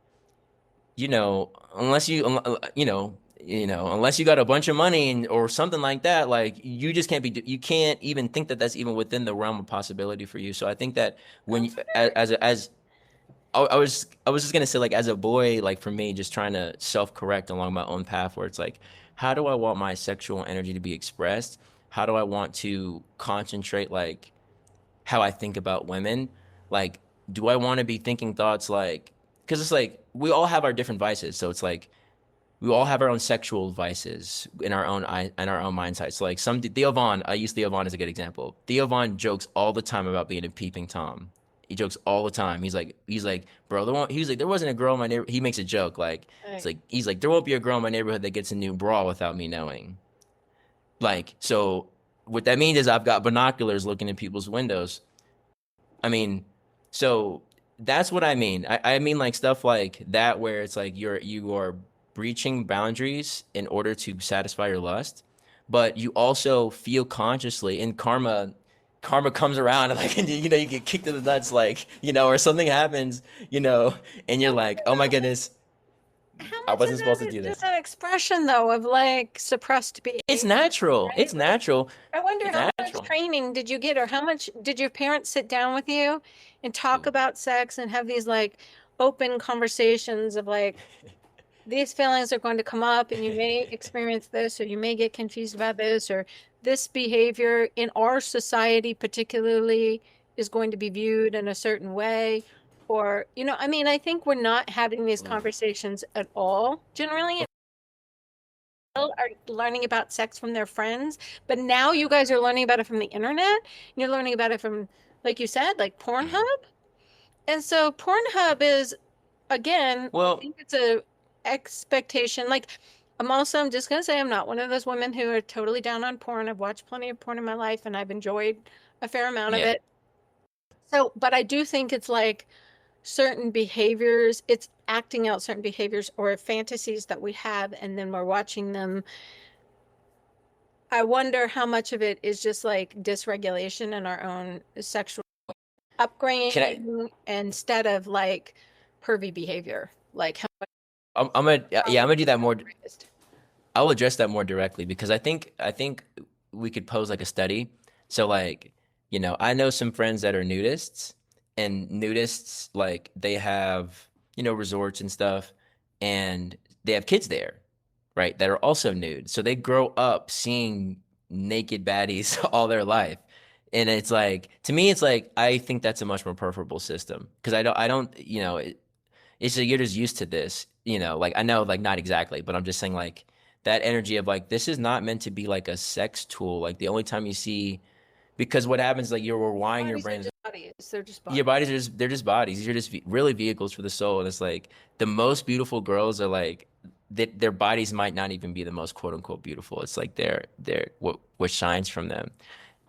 unless unless you got a bunch of money, or something like that, like, you just you can't even think that that's even within the realm of possibility for you. So I think that when you, That's fair. as I was just gonna say, like, as a boy, like, for me, just trying to self-correct along my own path, where it's like, how do I want my sexual energy to be expressed? How do I want to concentrate, like, how I think about women? Like, do I want to be thinking thoughts like, because it's like we all have our different vices. So it's like we all have our own sexual vices in our own mindset. So like, Theo Vaughn, I use Theo Vaughn as a good example. Theo Vaughn jokes all the time about being a peeping Tom. He jokes all the time. He's like, bro, he's like, there wasn't a girl in my neighborhood. He makes a joke like, it's Right. like, he's like, there won't be a girl in my neighborhood that gets a new bra without me knowing. Like, so what that means is I've got binoculars looking in people's windows. I mean, so that's what I mean. I mean, like, stuff like that, where it's like you are breaching boundaries in order to satisfy your lust, but you also feel consciously, and karma comes around, and like, and you get kicked in the nuts, like, or something happens, and I you're like, wonder oh my though, goodness, how I much of wasn't supposed that to is do just this. an expression though of like suppressed It's behavior, natural. right? It's Like, natural. I wonder It's how much natural. training did you get, or how much did your parents sit down with you and talk about sex and have these like open conversations of like, these feelings are going to come up and you may experience this, or you may get confused about this, or this behavior in our society particularly is going to be viewed in a certain way. Or, I mean, I think we're not having these Ooh. conversations at all generally. People are learning about sex from their friends, but now you guys are learning about it from the internet. You're learning about it from, like you said, like Pornhub. And so Pornhub is, again, I Well, think it's a expectation. Like, I'm just gonna say I'm not one of those women who are totally down on porn. I've watched plenty of porn in my life and I've enjoyed a fair amount of yeah. it. So, but I do think it's like certain behaviors, it's acting out certain behaviors or fantasies that we have, and then we're watching them. I wonder how much of it is just like dysregulation in our own sexual Can I? upbringing instead of like pervy behavior. Like how I'm gonna, yeah, I'm gonna do that more. raised. I'll address that more directly, because I think we could pose like a study. So like, I know some friends that are nudists, and nudists, like, they have, resorts and stuff, and they have kids there, right, that are also nude. So they grow up seeing naked baddies all their life. And it's like, to me, it's like, I think that's a much more preferable system because I don't, it's like you're just used to this, like I know, like not exactly, but I'm just saying like that energy of like, this is not meant to be like a sex tool. Like the only time you see, because what happens, like you're rewiring your Bodies are brain. just bodies. They're just Your bodies. bodies are just, they're just bodies. These are just really vehicles for the soul. And it's like the most beautiful girls are like that their bodies might not even be the most quote unquote beautiful. It's like they're what shines from them.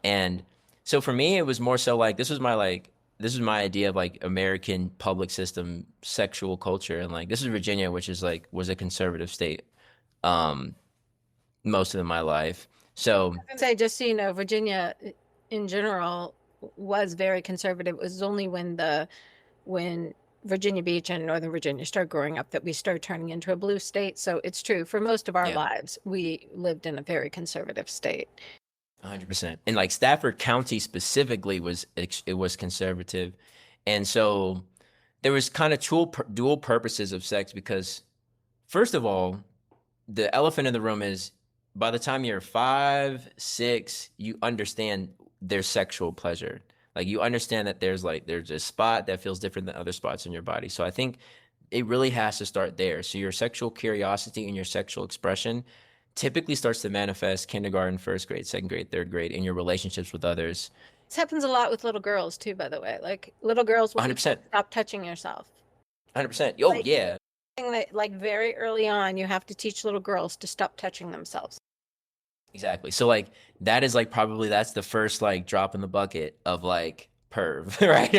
And so for me, it was more so like this was my idea of like American public system sexual culture. And like this is Virginia, which is like was a conservative state um most of my life. So I say, just so you know, Virginia in general was very conservative. It was only when Virginia Beach and Northern Virginia started growing up that we started turning into a blue state. So it's true. For most of our yeah, lives, we lived in a very conservative state. 100%. And like Stafford County specifically it was conservative. And so there was kind of dual purposes of sex because first of all, the elephant in the room is by the time you're 5, 6, you understand there's sexual pleasure. Like you understand that there's a spot that feels different than other spots in your body. So I think it really has to start there. So your sexual curiosity and your sexual expression typically starts to manifest kindergarten, first grade, second grade, third grade in your relationships with others. This happens a lot with little girls too, by the way. Like little girls will be told, 100%. stop touching yourself. 100%. Oh Like yeah. thing that like very early on, you have to teach little girls to stop touching themselves. Exactly. So like that is like probably that's the first like drop in the bucket of like perv, right?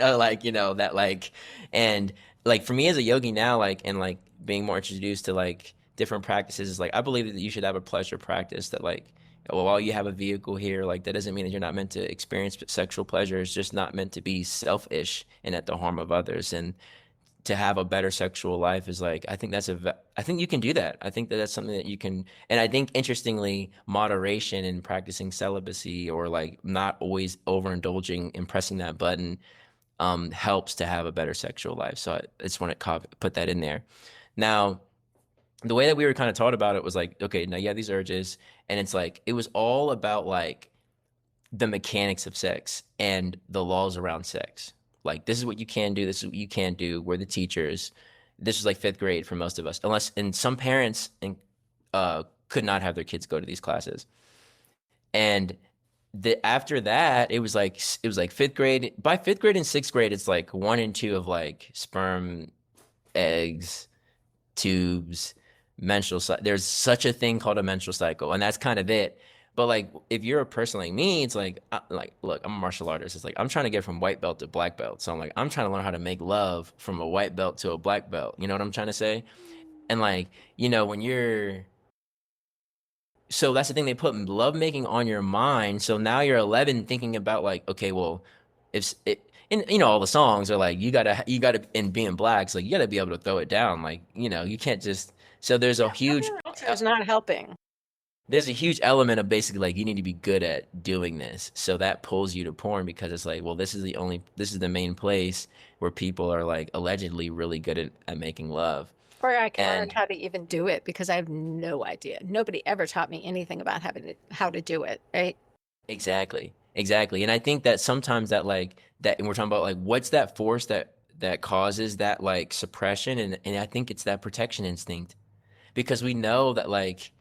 Or like, that like and like for me as a yogi now, like and like being more introduced to like different practices is like I believe that you should have a pleasure practice that like well, while you have a vehicle here, like that doesn't mean that you're not meant to experience sexual pleasure. It's just not meant to be selfish and at the harm of others. And to have a better sexual life is like I think you can do that. I think that that's something that you can, and I think interestingly moderation and practicing celibacy or like not always overindulging and pressing that button helps to have a better sexual life. So I just want to put that in there. Now the way that we were kind of taught about it was like, okay, now you have these urges, and it's like it was all about like the mechanics of sex and the laws around sex. Like this is what you can do, this is what you can't do. We're the teachers. This was like fifth grade for most of us, unless and some parents could not have their kids go to these classes. And after that, it was like fifth grade. By fifth grade and sixth grade, it's like 1 and 2 of like sperm, eggs, tubes, menstrual cycle. There's such a thing called a menstrual cycle, and that's kind of it. But like, if you're a person like me, it's like, look, I'm a martial artist. It's like I'm trying to get from white belt to black belt. So I'm like, I'm trying to learn how to make love from a white belt to a black belt. You know what I'm trying to say? And like, when you're, so that's the thing. They put love making on your mind. So now you're 11, thinking about like, okay, well, if it, and all the songs are like, you gotta, and being black, it's like you gotta be able to throw it down. Like, you can't just. So It's not helping. there's a huge element of basically like you need to be good at doing this. So that pulls you to porn because it's like, well, this is the main place where people are like allegedly really good at making love. Or I can learn And how to even do it because I have no idea. Nobody ever taught me anything about how to do it, right? exactly, exactly. And I think that sometimes that like that, and we're talking about like what's that force that causes that like suppression, and I think it's that protection instinct because we know that like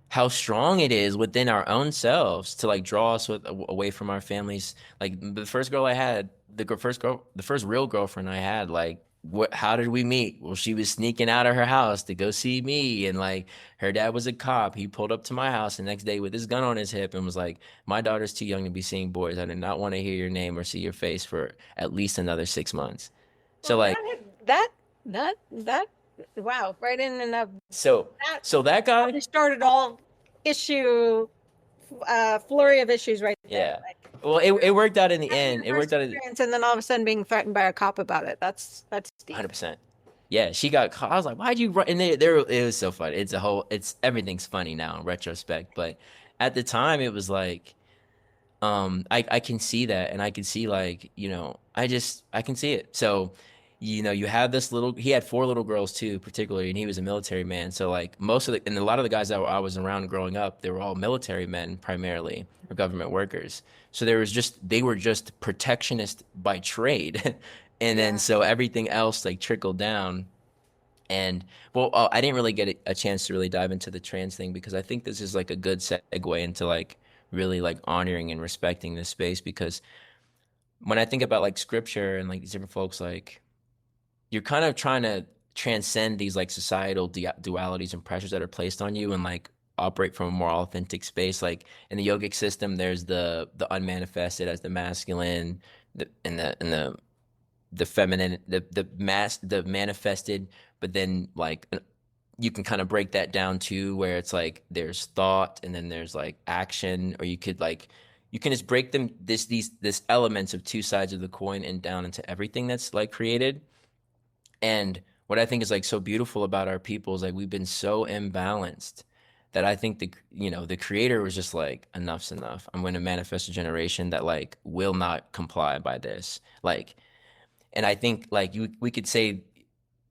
how strong it is within our own selves to like draw us away from our families. Like the first girl I had, the first real girlfriend I had, like how did we meet? Well, she was sneaking out of her house to go see me, and like her dad was a cop. He pulled up to my house the next day with his gun on his hip and was like, "My daughter's too young to be seeing boys. I do not want to hear your name or see your face for at least another 6 months." So Well, like, that wow, right in and of so that so that guy, probably started all issue flurry of issues right there. yeah. Like Well, it worked out in the having your end. It first worked out. experience and then all of a sudden being threatened by a cop about it. That's deep. 100%. Yeah, she got caught. I was like, "Why'd you run?" And there, it was so funny. It's everything's funny now in retrospect, but at the time, it was like, I can see that, and I can see like, I can see it. So you have this little, he had four little girls too, particularly, and he was a military man. So like most of the, and a lot of the guys that I was around growing up, they were all military men primarily or government workers. So they were just protectionist by trade. And then Yeah. so everything else like trickled down. And well, I didn't really get a chance to really dive into the trans thing because I think this is like a good segue into like really like honoring and respecting this space because when I think about like scripture and like these different folks, like you're kind of trying to transcend these like societal dualities and pressures that are placed on you and like operate from a more authentic space. Like in the yogic system, there's the unmanifested as the masculine, the feminine, the manifested, but then like you can kind of break that down too, where it's like there's thought and then there's like action, or you could like you can just break them this elements of two sides of the coin and down into everything that's like created. And what I think is like so beautiful about our people is like we've been so imbalanced that I think the creator was just like enough's enough. I'm going to manifest a generation that like will not comply by this. Like, and I think like we could say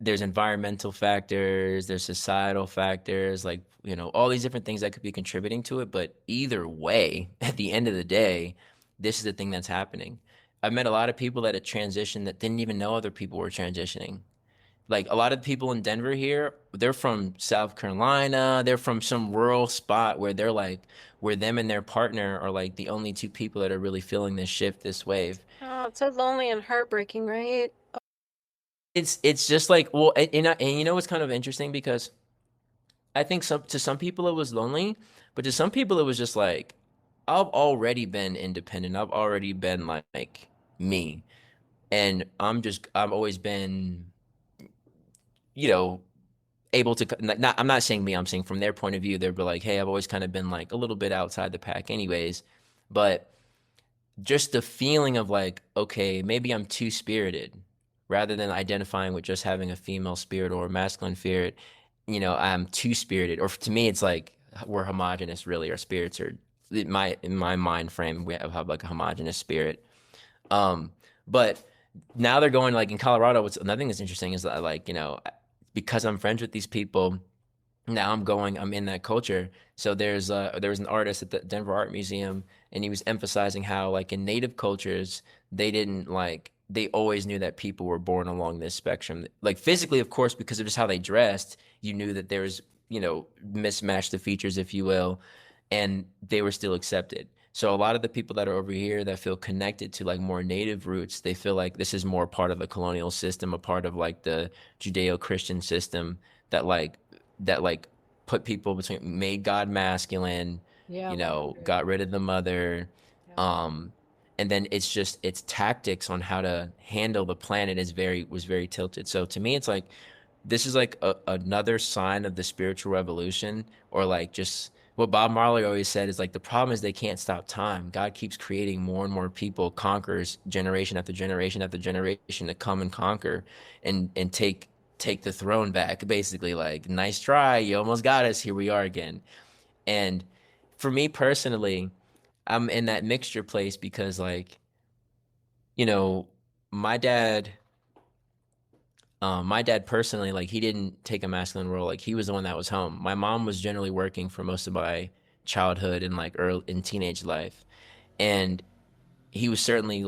there's environmental factors, there's societal factors, like, all these different things that could be contributing to it. But either way, at the end of the day, this is the thing that's happening. I've met a lot of people that had transitioned that didn't even know other people were transitioning. Like a lot of people in Denver here, they're from South Carolina, they're from some rural spot where they're like, where them and their partner are like the only two people that are really feeling this shift, this wave. Oh, it's so lonely and heartbreaking, right? It's just like, well, and you know what's kind of interesting because I think to some people it was lonely, but to some people it was just like I've already been independent. I've already been like me, and I've always been, you know, able to not. I'm not saying me. I'm saying from their point of view, they'd be like, hey, I've always kind of been like a little bit outside the pack, anyways. But just the feeling of like, okay, maybe I'm too spirited rather than identifying with just having a female spirit or a masculine spirit. I'm two spirited, or to me, it's like we're homogenous, really. Our spirits are in my mind frame, we have like a homogenous spirit. But now they're going like in Colorado. What's another thing that's interesting is that like, because I'm friends with these people, now I'm in that culture. So there was an artist at the Denver Art Museum, and he was emphasizing how like in native cultures they always knew that people were born along this spectrum, like physically, of course, because of just how they dressed. You knew that there was, mismatched the features, if you will, and they were still accepted. So a lot of the people that are over here that feel connected to like more native roots, they feel like this is more part of the colonial system, a part of like the Judeo-Christian system that like that put people between, made God masculine, Yeah, 100. got rid of the mother. Yeah. Um, and then its tactics on how to handle the planet was very tilted. So to me, it's like this is like another sign of the spiritual revolution, or like just what Bob Marley always said is like the problem is they can't stop time. God keeps creating more and more people, conquerors, generation after generation after generation, to come and conquer and take the throne back. Basically, like, nice try, you almost got us. Here we are again. And for me personally, I'm in that mixture place because like, you know, my dad my dad personally, like, he didn't take a masculine role. Like, he was the one that was home. My mom was generally working for most of my childhood and like early in teenage life. And he certainly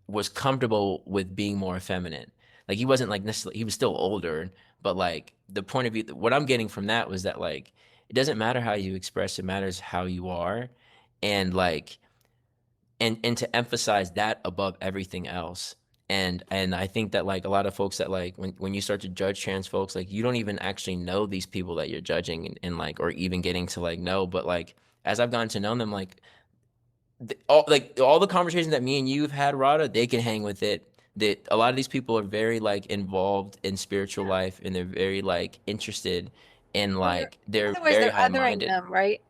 was comfortable with being more effeminate. Like, he wasn't like necessarily, he was still older, but like the point of view, what I'm getting from that was that like it doesn't matter how you express, it matters how you are. And like and to emphasize that above everything else. And I think that like a lot of folks that like when you start to judge trans folks, like you don't even actually know these people that you're judging, and like, or even getting to like know. But like as I've gotten to know them, all the conversations that me and you've had, Radha, they can hang with it. That a lot of these people are very like involved in spiritual Yeah. life, and they're very like interested in, Well, like, in they're other words, very they're high othering minded. them, right?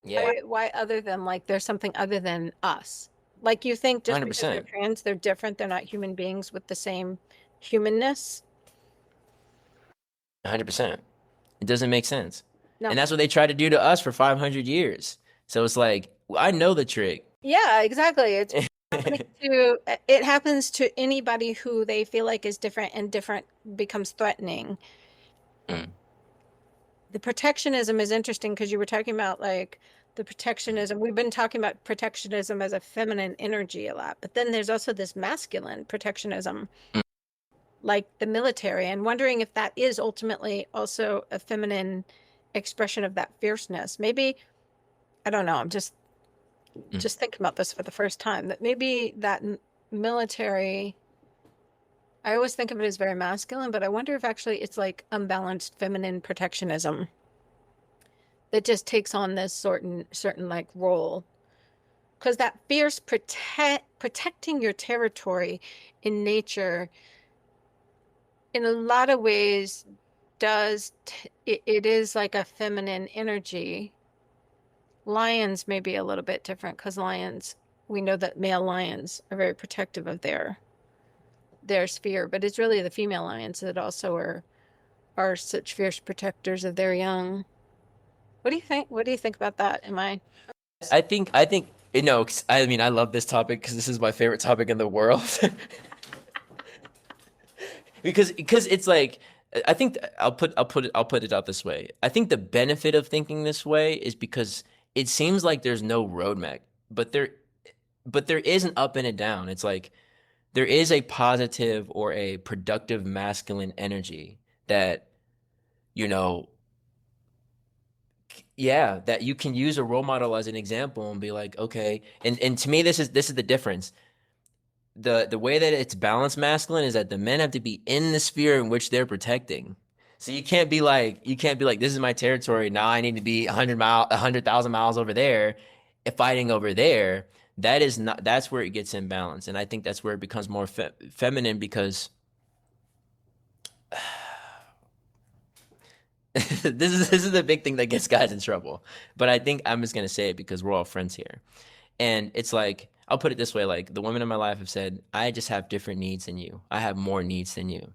Yeah, Why other than like there's something other than us? Like you think just because they're 100%, trans, they're different, they're not human beings with the same humanness? 100%. It doesn't make sense. No. And that's what they tried to do to us for 500 years. So it's like, I know the trick. Yeah, exactly. It's It happens to anybody who they feel like is different, and different becomes threatening. Mm, The protectionism is interesting because you were talking about like the protectionism. We've been talking about protectionism as a feminine energy a lot, but then there's also this masculine protectionism, mm. like the military, and wondering if that is ultimately also a feminine expression of that fierceness. Maybe, I don't know, I'm Mm. just thinking about this for the first time, that maybe that military, I always think of it as very masculine, but I wonder if actually it's like unbalanced feminine protectionism that just takes on this certain like role. Because that fierce protecting your territory in nature, in a lot of ways, it is like a feminine energy. Lions may be a little bit different because lions, we know that male lions are very protective of their sphere, but it's really the female lions that also are such fierce protectors of their young. What do you think? What do you think about that? Am I? I think you know. 'Cause I mean, I love this topic because this is my favorite topic in the world. Because it's like I think I'll put it out this way. I think the benefit of thinking this way is because it seems like there's no roadmap, but there is an up and a down. It's like there is a positive or a productive masculine energy that you know yeah, that you can use a role model as an example and be like, okay, and to me this is the difference. The way that it's balanced masculine is that the men have to be in the sphere in which they're protecting. So you can't be like this is my territory. Now I need to be 100,000 miles over there fighting over there. That's where it gets imbalanced. And I think that's where it becomes more feminine because this is the big thing that gets guys in trouble. But I think I'm just gonna say it because we're all friends here. And it's like, I'll put it this way, like the women in my life have said, I just have different needs than you. I have more needs than you.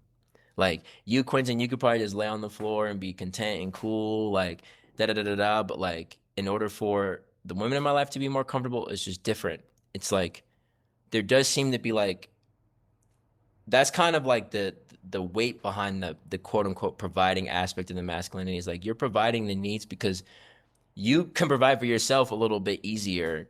Like you, Quentin, you could probably just lay on the floor and be content and cool, like da da da da da. But like in order for the women in my life to be more comfortable, it's just different. It's like there does seem to be like that's kind of like the weight behind the quote unquote providing aspect of the masculinity is like you're providing the needs because you can provide for yourself a little bit easier.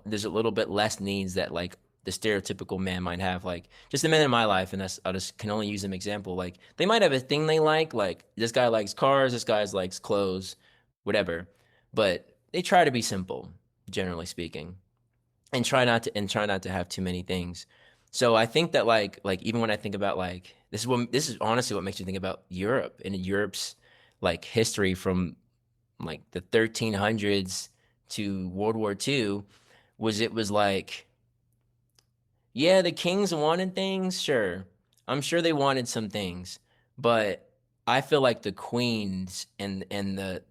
There's a little bit less needs that like the stereotypical man might have. Like just the men in my life, and that's I just can only use them example. Like they might have a thing they like this guy likes cars, this guy likes clothes, whatever. But they try to be simple, generally speaking, and try not to have too many things. So I think that like even when I think about like this is honestly what makes me think about Europe and Europe's like history from like the 1300s to World War II it was like, yeah, the kings wanted things, sure. I'm sure they wanted some things, but I feel like the queens and the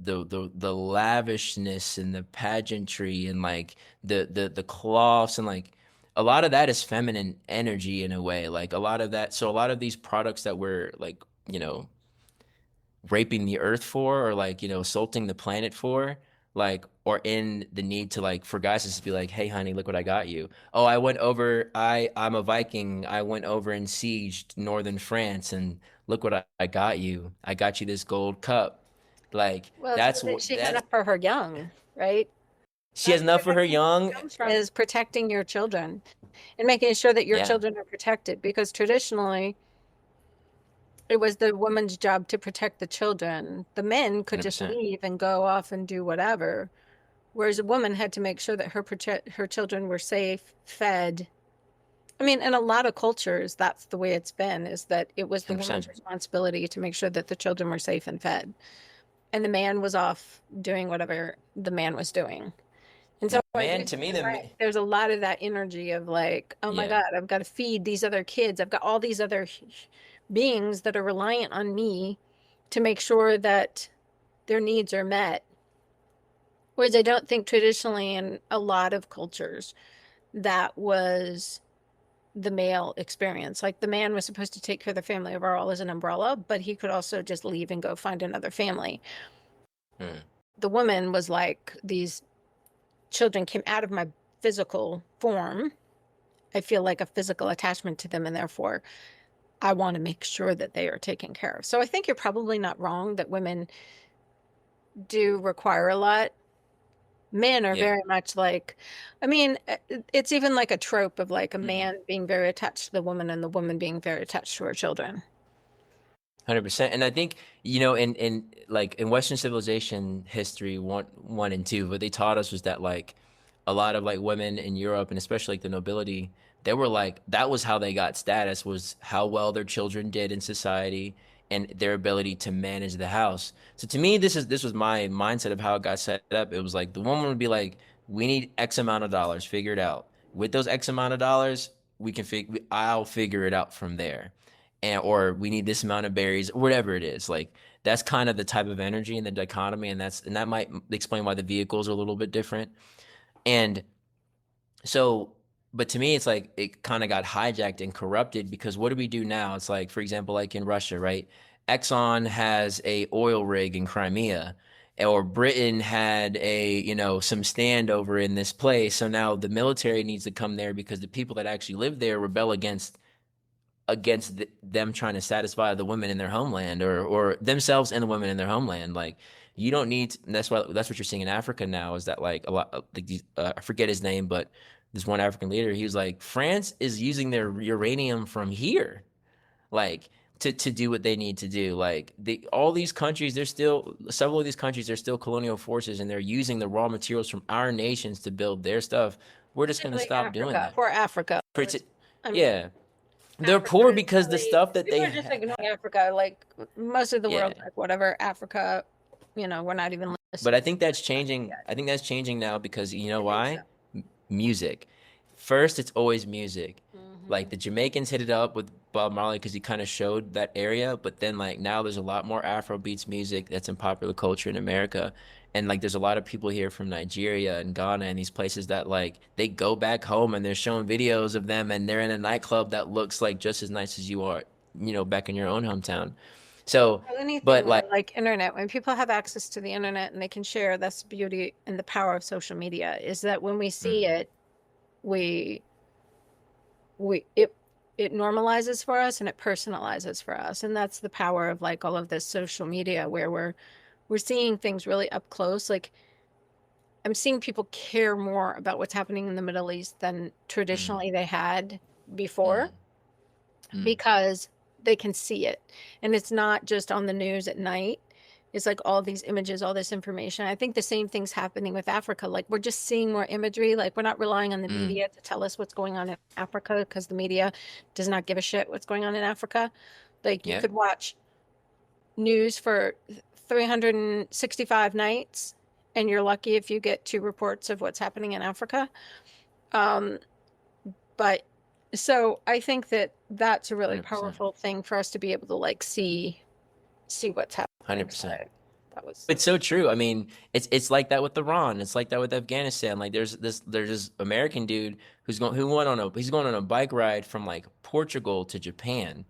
lavishness and the pageantry and like the cloths and like a lot of that is feminine energy in a way. Like a lot of that, so a lot of these products that we're like, you know, raping the earth for or like assaulting the planet for like or in the need to like for guys to just be like, hey honey, look what I got you. Oh, I'm a Viking, I went over and sieged northern France and look what I got you. I got you this gold cup. Like Well, so that's that what she has that's enough for her young, right? she has That's enough where for I her think young. it comes from, is protecting your children and making sure that your Yeah, children are protected, because traditionally it was the woman's job to protect the children. The men could just 100%. leave and go off and do whatever, whereas a woman had to make sure that her children were safe, fed. I mean, in a lot of cultures, that's the way it's been, is that it was the 100%. woman's responsibility to make sure that the children were safe and fed, and the man was off doing whatever the man was doing. And so I do Man, think to me you're the right. There's a lot of that energy of like, oh my yeah, God, I've got to feed these other kids. I've got all these other beings that are reliant on me to make sure that their needs are met. Whereas I don't think traditionally in a lot of cultures that was the male experience. Like the man was supposed to take care of the family overall as an umbrella, but he could also just leave and go find another family. mm, The woman was like, these children came out of my physical form, I feel like a physical attachment to them, and therefore I want to make sure that they are taken care of. So I think you're probably not wrong that women do require a lot. Men are Yeah. very much like, I mean, it's even like a trope of like a Mm-hmm. man being very attached to the woman and the woman being very attached to her children. 100%. And I think, in like in Western civilization history, one and two, what they taught us was that like a lot of like women in Europe and especially like the nobility, they were like that was how they got status, was how well their children did in society and their ability to manage the house. So to me, this was my mindset of how it got set up. It was like the woman would be like, we need X amount of dollars, figure it out. With those X amount of dollars, I'll figure it out from there, and or we need this amount of berries, whatever it is. Like that's kind of the type of energy and the dichotomy, and that might explain why the vehicles are a little bit different. And so, but to me, it's like it kind of got hijacked and corrupted because what do we do now? It's like, for example, like in Russia, right? Exxon has a oil rig in Crimea, or Britain had some stand over in this place. So now the military needs to come there because the people that actually live there rebel against them trying to satisfy the women in their homeland, or themselves and the women in their homeland. Like you don't need. That's what you're seeing in Africa now. Is that like a lot? Like I forget his name, but this one African leader, he was like, France is using their uranium from here, like to do what they need to do. Like all these countries, there's still several of these countries. They're still colonial forces, and they're using the raw materials from our nations to build their stuff. We're just gonna Particularly stop doing Africa, that. for Africa. I mean, Yeah, they're Africa poor is because the really, stuff that people they are just ignoring Africa. Like most of the yeah. world, like whatever Africa, we're not even But listening I to think that's that changing. yet. I think that's changing now because you know I think so. why? Music. First, it's always music. Like Hmm. the Jamaicans hit it up with Bob Marley because he kind of showed that area. But then, like now, there's a lot more Afro beats music that's in popular culture in America, and like there's a lot of people here from Nigeria and Ghana and these places that like they go back home and they're showing videos of them and they're in a nightclub that looks like just as nice as you are, back in your own hometown. So, Anything but like, like internet, when people have access to the internet and they can share, that's the beauty and the power of social media, is that when we see mm, it, we it normalizes for us and it personalizes for us. And that's the power of like all of this social media where we're seeing things really up close. Like I'm seeing people care more about what's happening in the Middle East than mm, traditionally they had before mm, mm, because they can see it. And it's not just on the news at night. It's like all these images, all this information. I think the same thing's happening with Africa. Like we're just seeing more imagery. Like we're not relying on the mm, media to tell us what's going on in Africa because the media does not give a shit what's going on in Africa. Like you yeah. could watch news for 365 nights and you're lucky if you get two reports of what's happening in Africa. Um, but so I think that that's a really 100%. powerful thing for us to be able to like see what's happening. So 100%. that was It's so true. I mean, it's like that with Iran. It's like that with Afghanistan. Like there's this American dude he's going on a bike ride from like Portugal to Japan.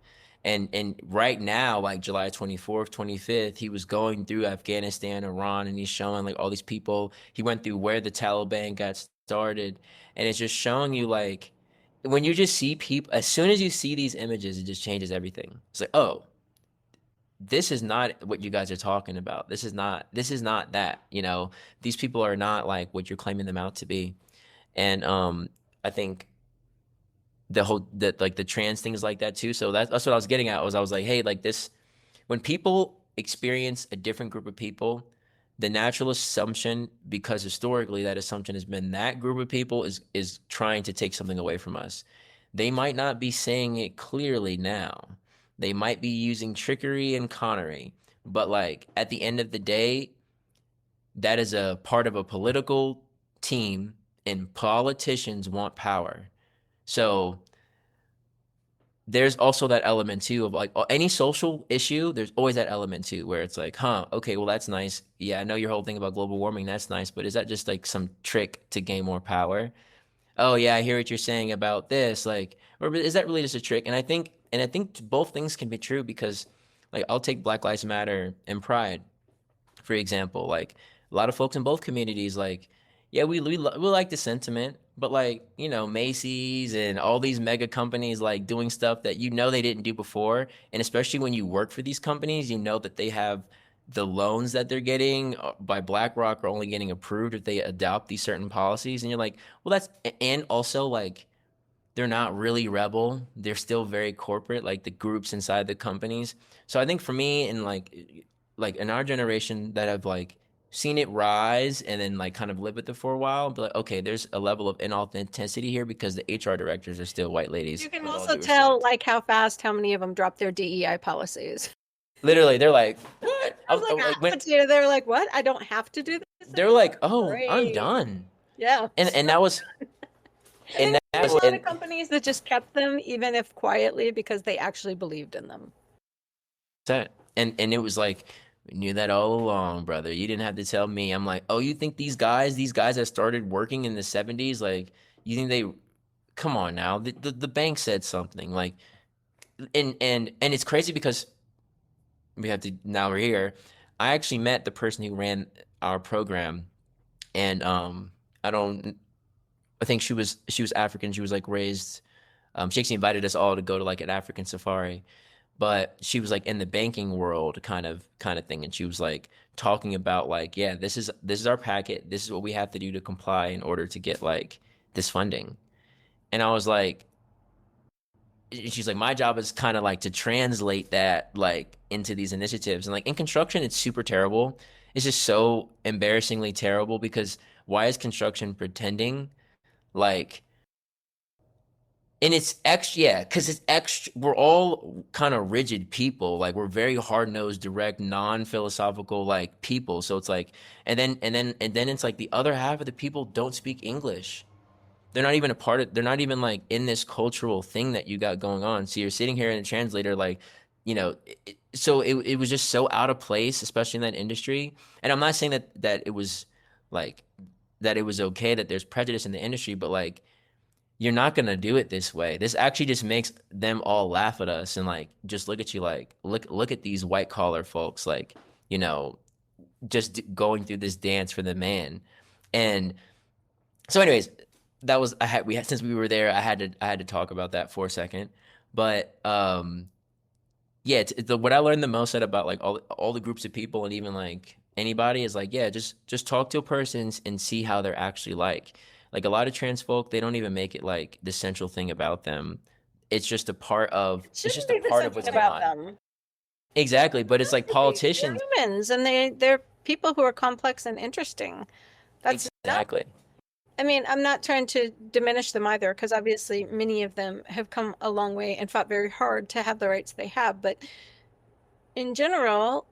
And right now, like July 24th, 25th, he was going through Afghanistan, Iran, and he's showing like all these people. He went through where the Taliban got started, and it's just showing you like when you just see people, as soon as you see these images, it just changes everything. It's like, oh, this is not what you guys are talking about. This is not that, these people are not like what you're claiming them out to be. And I think the whole that like the trans things like that too. So that's what I was getting at, was I was like, hey, like this, when people experience a different group of people, the natural assumption, because historically that assumption has been that group of people is trying to take something away from us. They might not be saying it clearly now. They might be using trickery and connery, but like at the end of the day, that is a part of a political team, and politicians want power. So there's also that element too of like any social issue. There's always that element too where it's like, huh, okay, well that's nice. Yeah, I know your whole thing about global warming. That's nice, but is that just like some trick to gain more power? Oh yeah, I hear what you're saying about this. Like, or is that really just a trick? And I think both things can be true because, like, I'll take Black Lives Matter and Pride for example. Like a lot of folks in both communities, like Yeah, we like the sentiment, but like, you know, Macy's and all these mega companies like doing stuff that you know they didn't do before, and especially when you work for these companies, you know that they have the loans that they're getting by BlackRock are only getting approved if they adopt these certain policies, and you're like, well, that's and also like they're not really rebel. They're still very corporate, like the groups inside the companies. So I think for me and like in our generation that have like seen it rise and then like kind of live with it for a while, but like, okay, there's a level of inauthenticity here because the HR directors are still white ladies, You can with all also due tell respect. like how many of them dropped their DEI policies. Literally, they're like, what? I was I like, was like when they're like, what? I don't have to do this they're anymore. like, oh, I'm Great. done. Yeah. And that was And and there's that's a lot of and companies that just kept them, even if quietly, because they actually believed in them. that. And it was like we knew that all along, brother. You didn't have to tell me. I'm like, oh, you think these guys that started working in the 70s, like, you think they come on now. The bank said something. Like and it's crazy because we have to now we're here. I actually met the person who ran our program and I don't I think she was African. She was like raised she actually invited us all to go to like an African safari, but she was like in the banking world kind of thing, and she was like talking about like, yeah, this is our packet, this is what we have to do to comply in order to get like this funding. And I was like, she's like, my job is kind of like to translate that like into these initiatives. And like in construction it's super terrible. It's just so embarrassingly terrible because why is construction pretending like, and it's extra, yeah, because it's extra. We're all kind of rigid people. Like we're very hard nosed, direct, non philosophical like people. So it's like, and then it's like the other half of the people don't speak English. They're not even a part of. They're not even like in this cultural thing that you got going on. So you're sitting here in a translator, like, you know. So it was just so out of place, especially in that industry. And I'm not saying that it was like that it was okay that there's prejudice in the industry, but like you're not gonna do it this way. This actually just makes them all laugh at us and like just look at you like look at these white collar folks like, you know, just going through this dance for the man. And so anyways, that was I had we had since we were there, I had to talk about that for a second. But yeah, what I learned the most about like all the groups of people and even like anybody is like, yeah, just talk to a person and see how they're actually like. Like a lot of trans folk, they don't even make it like the central thing about them. It It's shouldn't just a be the part of central what's thing going about on. them. Exactly, but it's Has like to be. They're politicians. humans and they're people who are complex and interesting. That's not, Exactly. I mean, I'm not trying to diminish them either, because obviously many of them have come a long way and fought very hard to have the rights they have. But in general,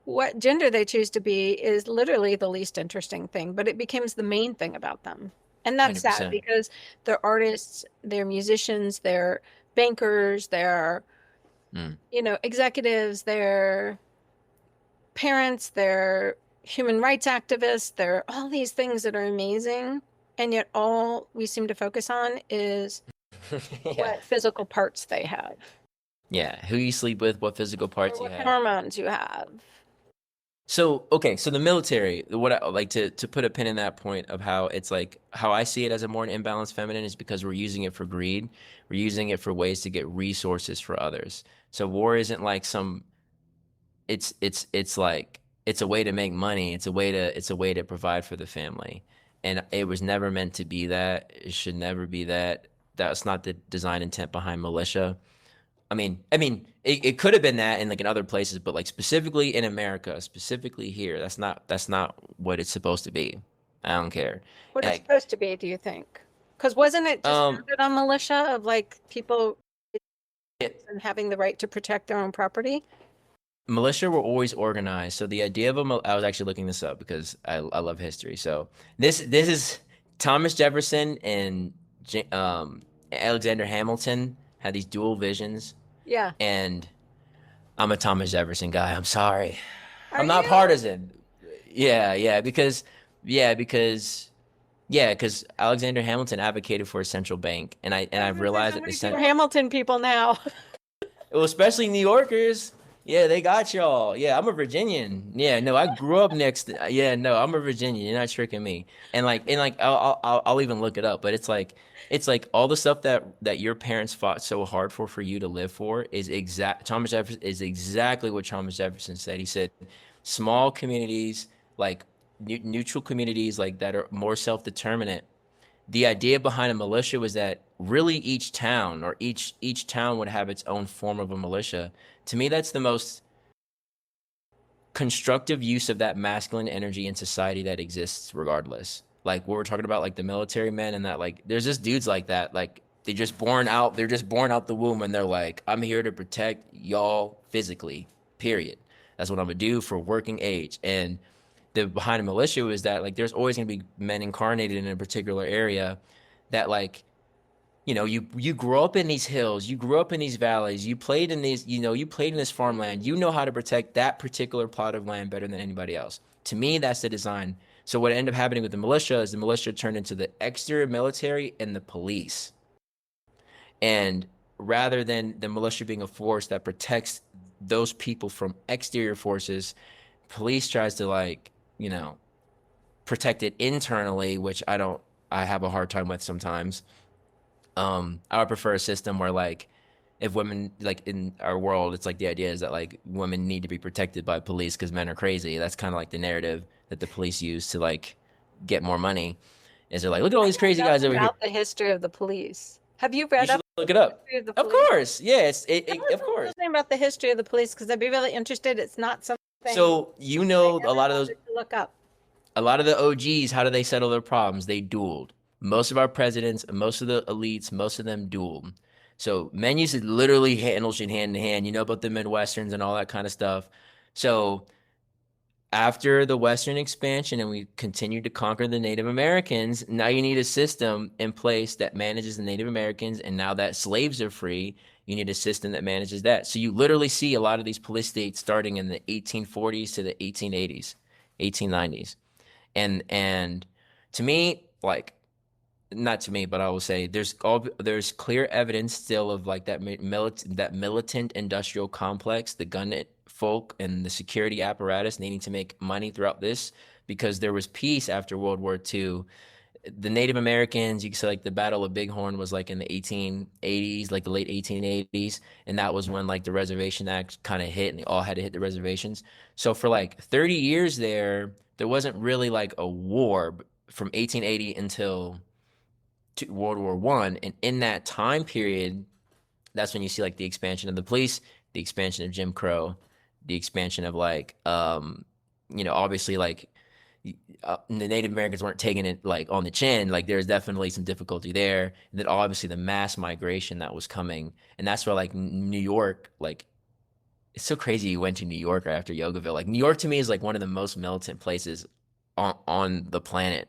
what gender they choose to be is literally the least interesting thing, but it becomes the main thing about them. And that's sad 100%. because they're artists, they're musicians, they're bankers, they're, Mm, executives, they're parents, they're human rights activists, they're all these things that are amazing. And yet all we seem to focus on is yeah. what physical parts they have Yeah, who you sleep with, what physical or parts you what have. hormones you have. So, okay, so the military, what I like to put a pin in that point of how it's like how I see it as a more imbalanced feminine is because we're using it for greed. We're using it for ways to get resources for others. So war isn't like some it's like it's a way to make money. It's a way to provide for the family. And it was never meant to be that. It should never be that. That's not the design intent behind militia. I mean, it could have been that in like in other places, but like specifically in America, specifically here, that's not what it's supposed to be. I don't care. What it's Like, supposed to be, do you think? Because wasn't it just um, founded on militia of like people it, and having the right to protect their own property? militia were always organized. So the idea of I was actually looking this up because I love history. So this is Thomas Jefferson and Alexander Hamilton had these dual visions, Yeah. and I'm a Thomas Jefferson guy. I'm sorry. Are I'm not you? partisan. Yeah, yeah, yeah, because because Alexander Hamilton advocated for a central bank, and I I was gonna say realized that the somebody for cent Hamilton people now. well, especially New Yorkers. Yeah, they got y'all. Yeah, I'm a Virginian. Yeah, no, I grew up next. Yeah, no, I'm a Virginian. You're not tricking me. And I'll even look it up. But it's like all the stuff that your parents fought so hard for you to live for is exact. Thomas Jefferson is exactly what Thomas Jefferson said. He said, small communities, like neutral communities, like that are more self-determinate. The idea behind a militia was that really each town or each town would have its own form of a militia. To me, that's the most constructive use of that masculine energy in society that exists regardless. Like what we're talking about, like the military men and that, like there's just dudes like that. Like they're just born out the womb and they're like, I'm here to protect y'all physically, period. That's what I'm gonna do for working age. And the behind a militia was that like there's always gonna be men incarnated in a particular area that like you grow up in these hills, you grew up in these valleys, you played in these, you played in this farmland, you know how to protect that particular plot of land better than anybody else. To me, that's the design. So what ended up happening with the militia is the militia turned into the exterior military and the police. And rather than the militia being a force that protects those people from exterior forces, police tries to like, protect it internally, which I have a hard time with sometimes. I would prefer a system where like if women like in our world, it's like the idea is that like women need to be protected by police because men are crazy. That's kind of like the narrative that the police use to like get more money. Is they're like, look at all I these know crazy guys over nothing here. about the history of the police. Have you You read should up look on it the up. history of the Of police? course, yeah, Tell us of a course. little thing about the history of the police because I'd be really interested. It's not something So I a ever lot of those, bothered to look up. a lot of the OGs, how do they settle their problems? They dueled. Most of our presidents, most of the elites, most of them dueled. So men used to literally handle shit hand in hand. You know about the Midwesterns and all that kind of stuff. So after the Western expansion and we continued to conquer the Native Americans, now you need a system in place that manages the Native Americans. And now that slaves are free, you need a system that manages that. So you literally see a lot of these police states starting in the 1840s to the 1880s, 1890s. And to me, like not to me, but I will say there's clear evidence still of like that militant industrial complex, the gun folk and the security apparatus needing to make money throughout this because there was peace after World War II. The Native Americans, you can say like the Battle of Bighorn was like in the 1880s, like the late 1880s, and that was when like the Reservation Act kind of hit and they all had to hit the reservations. So for like 30 years there wasn't really like a war from 1880 until to World War One, and in that time period, that's when you see like the expansion of the police, the expansion of Jim Crow, the expansion of like, obviously like the Native Americans weren't taking it like on the chin. Like there's definitely some difficulty there. And then obviously the mass migration that was coming, and that's where like New York, like it's so crazy you went to New York after Yogaville. Like New York to me is like one of the most militant places on the planet.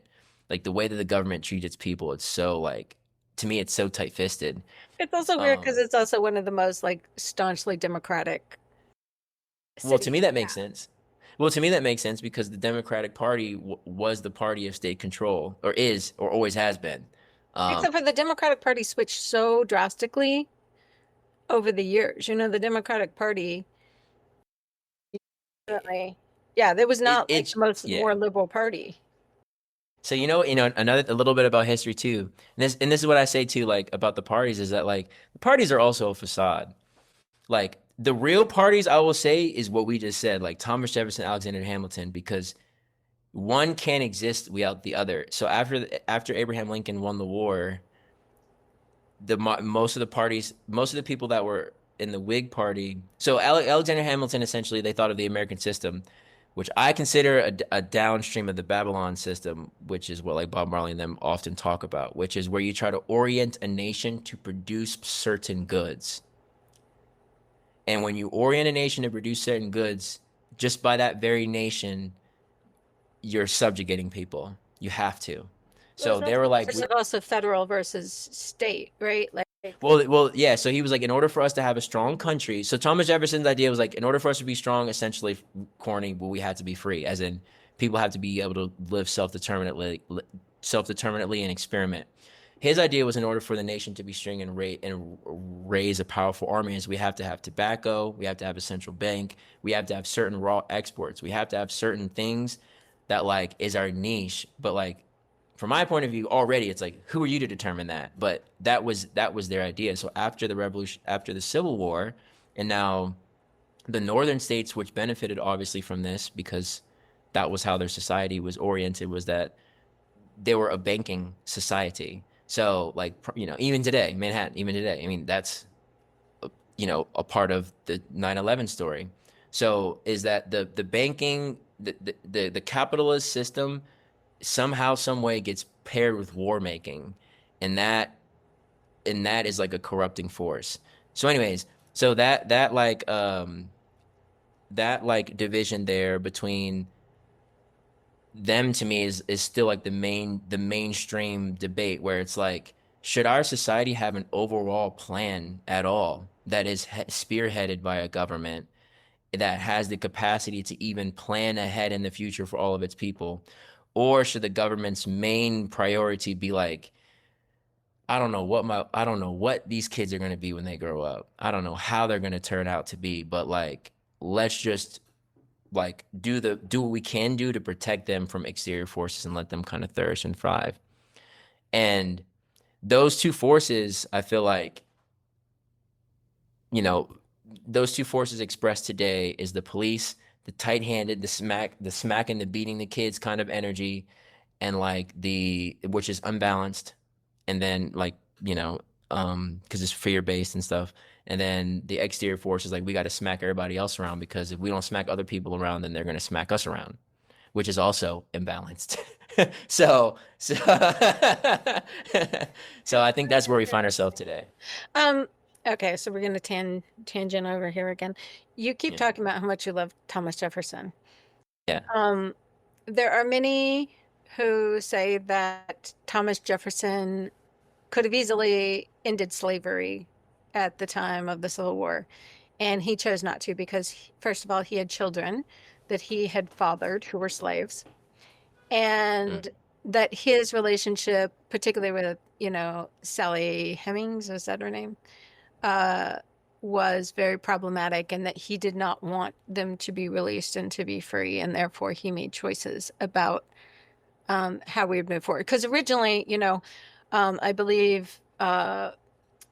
Like the way that the government treats its people, it's so like to me it's so tight fisted. It's also weird because Um, it's also one of the most like staunchly democratic well, to cities me we that makes have. sense. Well, to me that makes sense because the Democratic Party was the party of state control, or is, or always has been. Um, Except for the Democratic Party switched so drastically over the years. The Democratic Party, definitely, yeah, there was not like it's the most yeah. more liberal party. So another a little bit about history too. And this is what I say too, like about the parties is that like the parties are also a facade. Like the real parties, I will say, is what we just said, like Thomas Jefferson, Alexander Hamilton, because one can't exist without the other. So after Abraham Lincoln won the war, most of the parties, most of the people that were in the Whig Party, so Alexander Hamilton essentially they thought of the American system, which I consider a downstream of the Babylon system, which is what like Bob Marley and them often talk about, which is where you try to orient a nation to produce certain goods. And when you orient a nation to produce certain goods, just by that very nation, you're subjugating people. You have to. Well, So it's they also were a like, question of also federal versus state, right? Like, yeah. So he was like, in order for us to have a strong country. So Thomas Jefferson's idea was like, in order for us to be strong, essentially corny, but we had to be free, as in people have to be able to live self-determinately and experiment. his idea was in order for the nation to be strong and, raise a powerful army is we have to have tobacco, we have to have a central bank, we have to have certain raw exports, we have to have certain things that like is our niche. But like from my point of view, already it's like who are you to determine that? But that was their idea. So after the revolution, after the Civil War, and now the northern states, which benefited obviously from this because that was how their society was oriented, was that they were a banking society. So like even today, Manhattan, even today, I mean that's a part of the 9/11 story. So is that the banking the capitalist system somehow some way gets paired with war making, and that is like a corrupting force. So anyways, so that like division there between them to me is still like the mainstream debate where it's like should our society have an overall plan at all that is spearheaded by a government that has the capacity to even plan ahead in the future for all of its people, or should the government's main priority be like I don't know what these kids are going to be when they grow up. I don't know how they're going to turn out to be, but like let's just like do what we can do to protect them from exterior forces and let them kind of flourish and thrive. And those two forces, I feel like, you know, those two forces expressed today is the police, the tight-handed, the smacking, the beating the kids kind of energy, and like which is unbalanced, and then like because it's fear-based and stuff. And then the exterior force is like we got to smack everybody else around because if we don't smack other people around, then they're going to smack us around, which is also imbalanced. So so I think that's where we find ourselves today. Um, okay, so we're going to tangent over here again. You keep Yeah. talking about how much you love Thomas Jefferson. Yeah. Um, there are many who say that Thomas Jefferson could have easily ended slavery at the time of the Civil War, and he chose not to because, first of all, he had children that he had fathered who were slaves, Mm. and that his relationship, particularly with, Sally Hemings, was that her name? Uh, was very problematic, and that he did not want them to be released and to be free, and therefore he made choices about how we would move forward. Because originally, I believe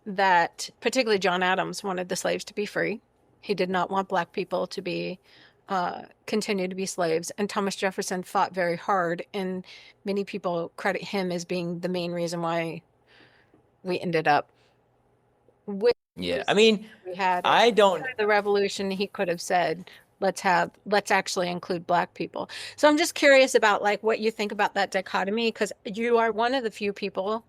that particularly John Adams wanted the slaves to be free. He did not want black people to be continue to be slaves. And Thomas Jefferson fought very hard, and many people credit him as being the main reason why we ended up with Yeah. I this mean, we had. And I don't. after the revolution, he could have said, let's actually include black people. So I'm just curious about like what you think about that dichotomy, because you are one of the few people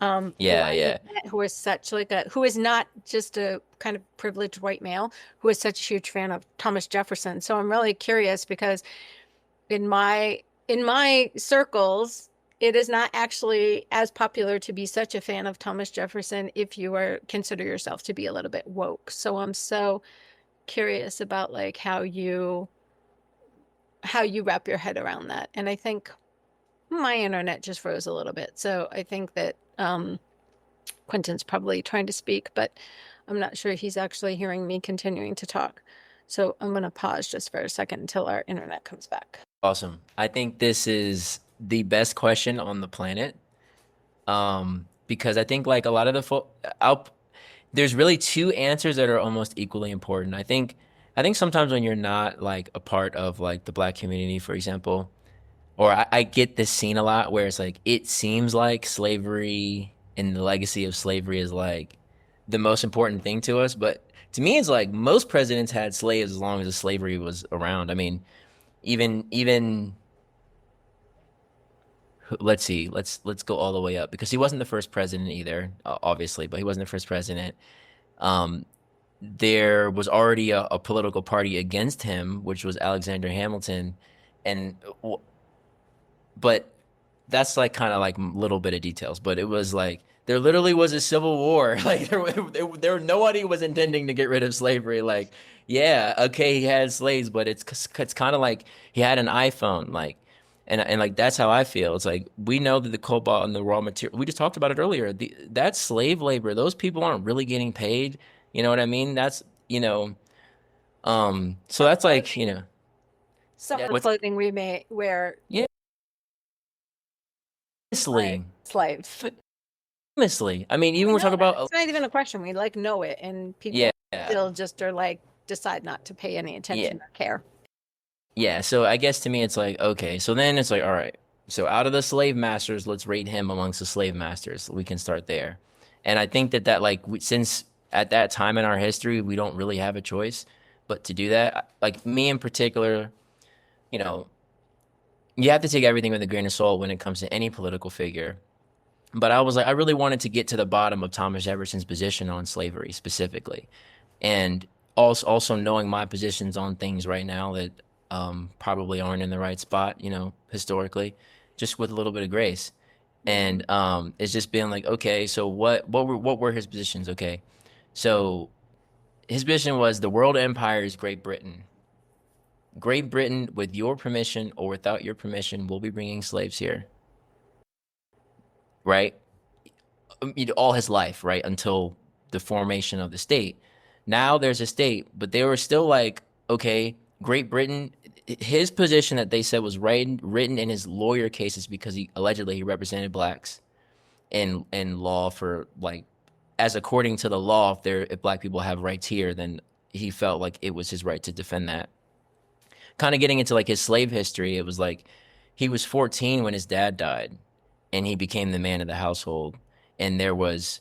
who Yeah, I have yeah. met who is such like who is not just a kind of privileged white male, who is such a huge fan of Thomas Jefferson. So I'm really curious because in my circles, it is not actually as popular to be such a fan of Thomas Jefferson if you are consider yourself to be a little bit woke. So I'm so curious about like how you wrap your head around that. And I think my internet just froze a little bit. So I think that Quentin's probably trying to speak, but I'm not sure he's actually hearing me continuing to talk. So I'm going to pause just for a second until our internet comes back. Awesome. I think this is the best question on the planet. Because I think like a lot of there's really two answers that are almost equally important. I think sometimes when you're not like a part of like the black community, for example, or I get this scene a lot where it's like it seems like slavery and the legacy of slavery is like the most important thing to us, but to me it's like most presidents had slaves as long as the slavery was around. I mean, even let's see, let's go all the way up because he wasn't the first president either, obviously, but he wasn't the first president. Um, there was already a political party against him, which was Alexander Hamilton, and but that's like kind of like little bit of details. But it was like there literally was a civil war. Like there nobody was intending to get rid of slavery. Like yeah, okay, he had slaves, but it's kind of like he had an iPhone. Like And like that's how I feel. It's like we know that the cobalt and the raw material. We just talked about it earlier. That's slave labor. Those people aren't really getting paid. You know what I mean? That's So Some that's like clothing, some of the what's clothing we may wear yeah, by honestly, slaves. honestly. I mean, even We we're know talking that. about It's not even a question. We like know it, and yeah, people still just are like decide not to pay any yeah, attention or care. yeah. So I guess to me, it's like okay. So then it's like all right. So out of the slave masters, let's rate him amongst the slave masters. We can start there. And I think that since at that time in our history, we don't really have a choice but to do that. Like me in particular, you know, you have to take everything with a grain of salt when it comes to any political figure. But I was like, I really wanted to get to the bottom of Thomas Jefferson's position on slavery specifically, and also knowing my positions on things right now that probably aren't in the right spot, historically, just with a little bit of grace. Hmm. And it's just being like, okay, so what were his positions? Okay, so his position was the world empire is Great Britain. Great Britain, with your permission or without your permission, will be bringing slaves here, right? All his life, right, until the formation of the state. Now there's a state, but they were still like, okay, Great Britain. His position that they said was written in his lawyer cases because he allegedly he represented blacks in law for like, as according to the law, if black people have rights here, then he felt like it was his right to defend that. Kind of getting into like his slave history, it was like he was 14 when his dad died, and he became the man of the household. And there was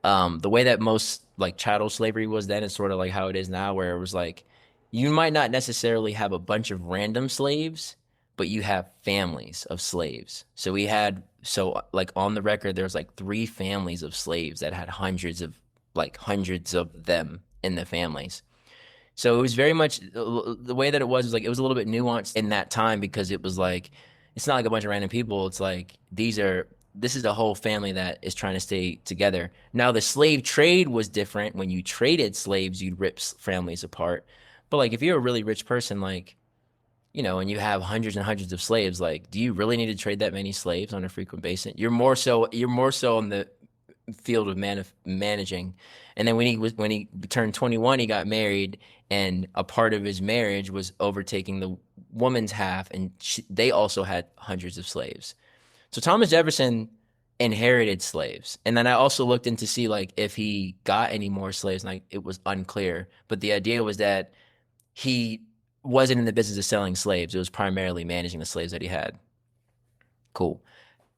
the way that most like chattel slavery was then is sort of like how it is now, where it was like you might not necessarily have a bunch of random slaves, but you have families of slaves. So like on the record, there's like three families of slaves that had hundreds of them in the families. So it was very much the way that it was like it was a little bit nuanced in that time because it was like it's not like a bunch of random people. It's like this is a whole family that is trying to stay together. Now the slave trade was different. When you traded slaves, you'd rip families apart. But like if you're a really rich person, like and you have hundreds and hundreds of slaves, like do you really need to trade that many slaves on a frequent basis? You're more so in the field of managing. And then when he turned 21, he got married, and a part of his marriage was overtaking the woman's half, and they also had hundreds of slaves. So Thomas Jefferson inherited slaves, and then I also looked in to see like if he got any more slaves, and it was unclear. But the idea was that he wasn't in the business of selling slaves; it was primarily managing the slaves that he had. Cool.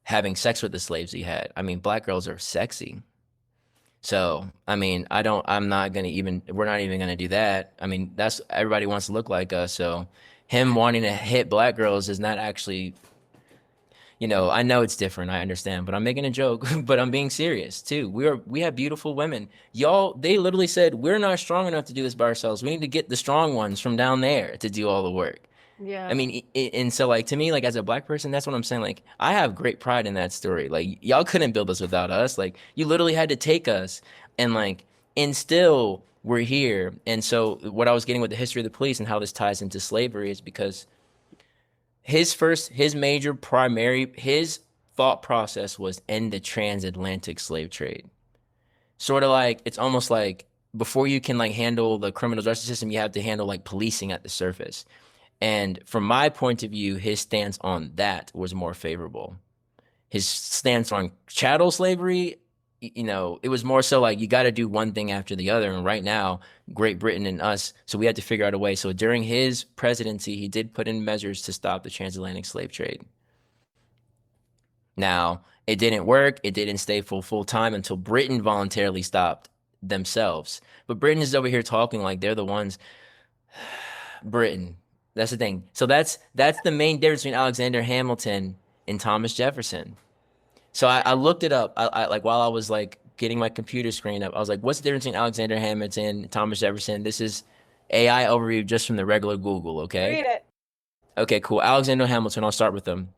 Having sex with the slaves he had. I mean, black girls are sexy. So, I mean, we're not even gonna do that. I mean, that's everybody wants to look like us. So, him wanting to hit black girls is not actually, I know it's different. I understand, but I'm making a joke, but I'm being serious too. We have beautiful women. Y'all, they literally said, we're not strong enough to do this by ourselves. We need to get the strong ones from down there to do all the work. I Yeah. mean, and so like to me, like as a black person, that's what I'm saying. Like I have great pride in that story. Like y'all couldn't build us without us. Like you literally had to take us and and still we're here. And so what I was getting with the history of the police and how this ties into slavery is because his thought process was end the transatlantic slave trade. Sort of like it's almost like before you can like handle the criminal justice system, you have to handle like policing at the surface. And from my point of view, his stance on that was more favorable. His stance on chattel slavery, it was more so like you got to do one thing after the other. And right now, Great Britain and us, so we had to figure out a way. So during his presidency, he did put in measures to stop the transatlantic slave trade. Now, it didn't work. It didn't stay full time until Britain voluntarily stopped themselves. But Britain is over here talking like they're the ones. Britain. That's the thing. So that's the main difference between Alexander Hamilton and Thomas Jefferson. So I looked it up. I like while I was like getting my computer screen up, I was like, what's the difference between Alexander Hamilton and Thomas Jefferson? This is AI overview just from the regular Google, okay? Read it. Okay, cool. Alexander Hamilton, I'll start with them.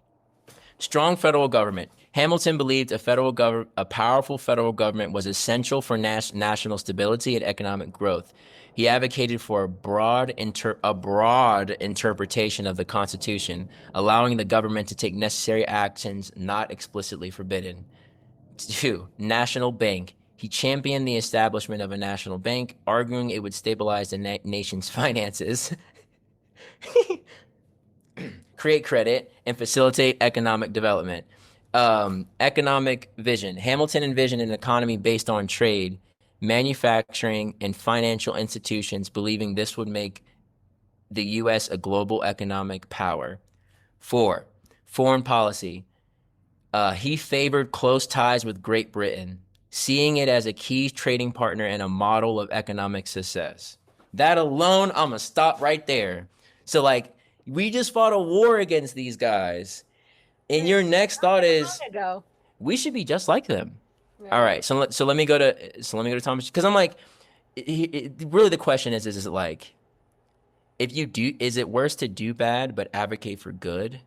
Strong federal government. Hamilton believed a powerful federal government was essential for national stability and economic growth. He advocated for a broad interpretation of the Constitution, allowing the government to take necessary actions not explicitly forbidden. 2. National Bank. He championed the establishment of a national bank, arguing it would stabilize the nation's finances, create credit, and facilitate economic development. Economic vision. Hamilton envisioned an economy based on trade, manufacturing, and financial institutions, believing this would make the U.S. a global economic power. 4. Foreign policy. He favored close ties with Great Britain, seeing it as a key trading partner and a model of economic success. That alone, I'm going to stop right there. So, like, we just fought a war against these guys. And your next thought is, we should be just like them. Right. All right. So let me go to Thomas, because I'm like, really the question is it like, is it worse to do bad but advocate for good,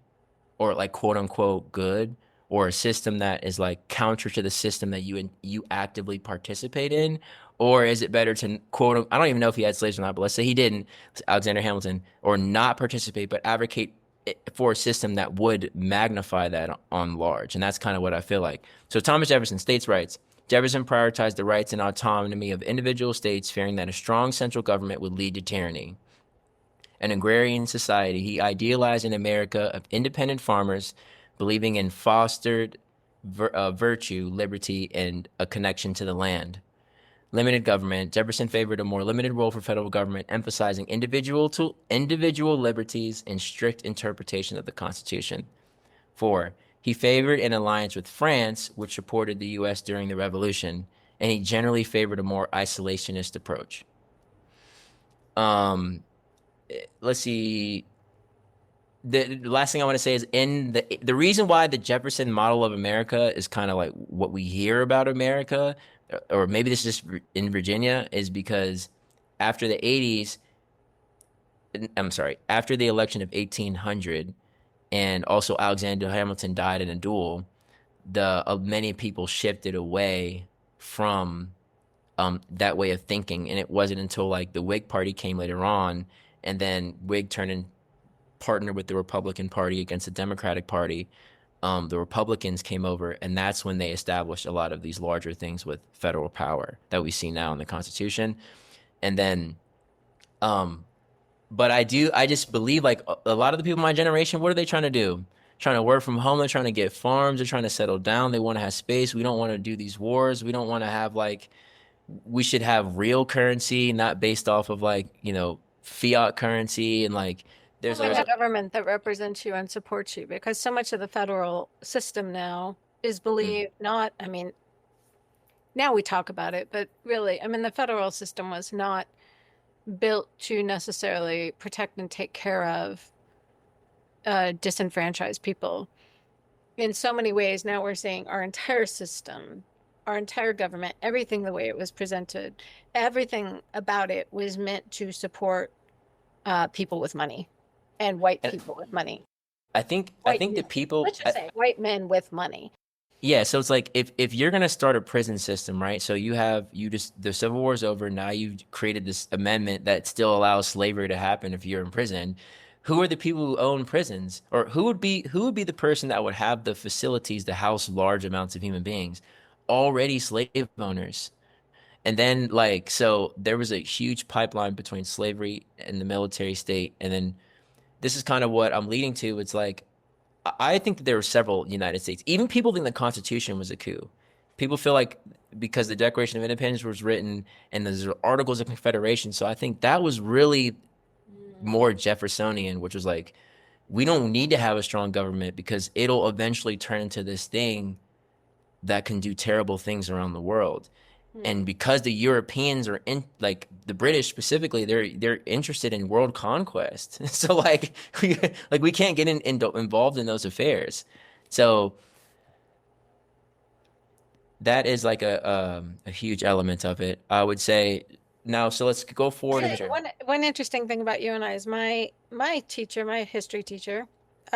or like quote unquote good, or a system that is like counter to the system that you actively participate in? Or is it better to quote, I don't even know if he had slaves or not, but let's say he didn't, Alexander Hamilton, or not participate but advocate for a system that would magnify that on large? And that's kind of what I feel like. So Thomas Jefferson, states' rights. Jefferson prioritized the rights and autonomy of individual states, fearing that a strong central government would lead to tyranny. An agrarian society. He idealized an America of independent farmers, believing in fostered virtue, liberty, and a connection to the land. Limited government. Jefferson favored a more limited role for federal government, emphasizing individual liberties and strict interpretation of the Constitution. 4. He favored an alliance with France, which supported the U.S. during the Revolution, and he generally favored a more isolationist approach. Let's see. The last thing I want to say is, in the reason why the Jefferson model of America is kind of like what we hear about America, or maybe this is just in Virginia, is because after the 80s, after the election of 1800, and also Alexander Hamilton died in a duel, many people shifted away from that way of thinking, and it wasn't until like the Whig Party came later on, and then Whig turned and partnered with the Republican Party against the Democratic Party. The Republicans came over, and that's when they established a lot of these larger things with federal power that we see now in the Constitution. And then, but I just believe like a lot of the people in my generation, what are they trying to do? Trying to work from home. They're trying to get farms. They're trying to settle down. They want to have space. We don't want to do these wars. We don't want to have we should have real currency, not based off of fiat currency, and there's a government that represents you and supports you, because so much of the federal system now is believed not, I mean, now we talk about it, but really, I mean, the federal system was not built to necessarily protect and take care of disenfranchised people. In so many ways, now we're seeing our entire system, our entire government, everything the way it was presented, everything about it was meant to support people with money. And white people with money. I think the people, let's just say white men with money. Yeah, so it's like if you're gonna start a prison system, right? So the Civil War's over. Now you've created this amendment that still allows slavery to happen if you're in prison. Who are the people who own prisons, or who would be the person that would have the facilities to house large amounts of human beings? Already slave owners. And then so there was a huge pipeline between slavery and the military state, and then this is kind of what I'm leading to. It's like, I think that there were several United States. Even people think the Constitution was a coup. People feel like because the Declaration of Independence was written and there's Articles of Confederation. So I think that was really more Jeffersonian, which was like, we don't need to have a strong government because it'll eventually turn into this thing that can do terrible things around the world. And because the Europeans are the British specifically, they're interested in world conquest. So we can't get involved in those affairs. So that is a huge element of it, I would say. Now, so let's go forward. One interesting thing about you and I is my teacher, my history teacher,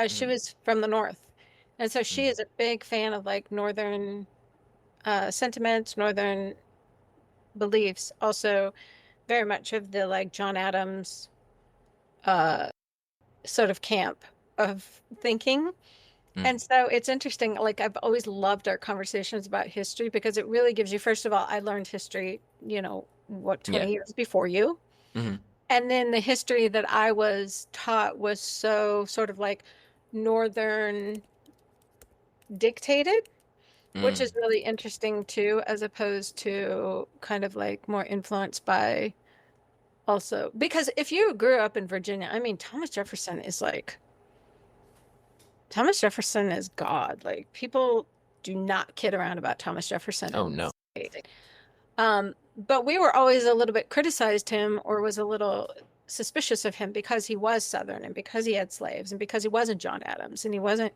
she was from the North. And so she Mm, is a big fan of like Northern sentiments, Northern beliefs, also very much of the like John Adams uh, sort of camp of thinking. mm. And so it's interesting. Like, I've always loved our conversations about history because it really gives you, first of all, I learned history, what, Yeah. 20 years before you. Hmm. And then the history that I was taught was so sort of like Northern dictated, which Mm. is really interesting too, as opposed to kind of like more influenced by also, because if you grew up in Virginia, I mean, Thomas Jefferson is God. Like, people do not kid around about Thomas Jefferson Oh in no. this state. But we were always a little bit criticized him or was a little suspicious of him because he was Southern and because he had slaves and because he wasn't John Adams and he wasn't.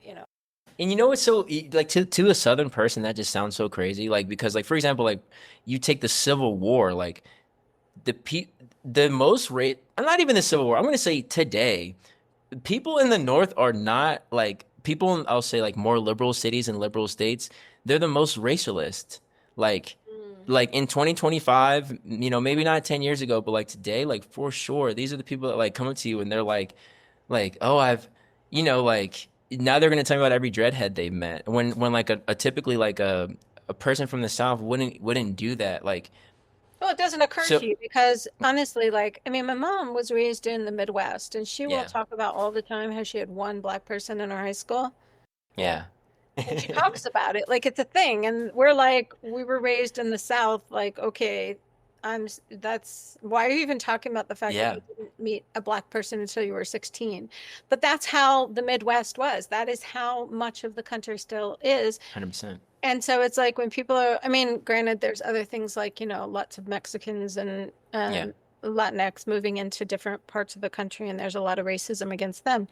And you know what's so like to a Southern person that just sounds so crazy. Like because like for example, like you take the Civil War, like the pe the most rate. I'm not even the Civil War. I'm gonna say today, people in the North are not like people in, I'll say like more liberal cities and liberal states. They're the most racialist. Like Mm. like in 2025, maybe not 10 years ago, but like today, like for sure, these are the people that like come up to you and they're like, oh, like now they're gonna tell me about every dreadhead they've met. When like a typically like a person from the South wouldn't do that. Like Well, it doesn't occur so to you because honestly, like, I mean, my mom was raised in the Midwest and she will yeah, talk about all the time how she had one black person in her high school. yeah. And she talks about it like it's a thing. And we're like, we were raised in the South, like, okay, that's why are you even talking about the fact that Yeah, you didn't meet a black person until you were 16? But that's how the Midwest was. That is how much of the country still is. 100%. And so it's like when people are, I mean, granted, there's other things like, lots of Mexicans and Yeah. Latinx moving into different parts of the country, and there's a lot of racism against them.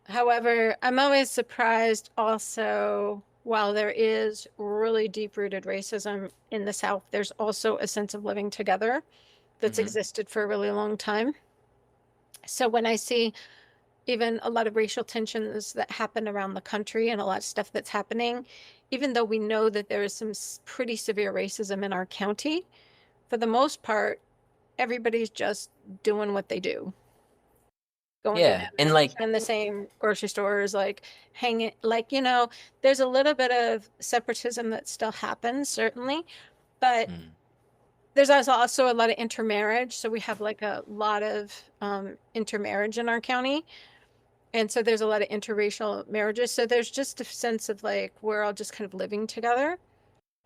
However, I'm always surprised also, while there is really deep-rooted racism in the South, there's also a sense of living together that's Hmm. existed for a really long time. So when I see even a lot of racial tensions that happen around the country and a lot of stuff that's happening, even though we know that there is some pretty severe racism in our county, for the most part, everybody's just doing what they do. Going to Yeah, and dinner, in the same grocery stores, like hanging, like, there's a little bit of separatism that still happens, certainly, but mm, there's also a lot of intermarriage. So we have like a lot of intermarriage in our county. And so there's a lot of interracial marriages. So there's just a sense of like we're all just kind of living together.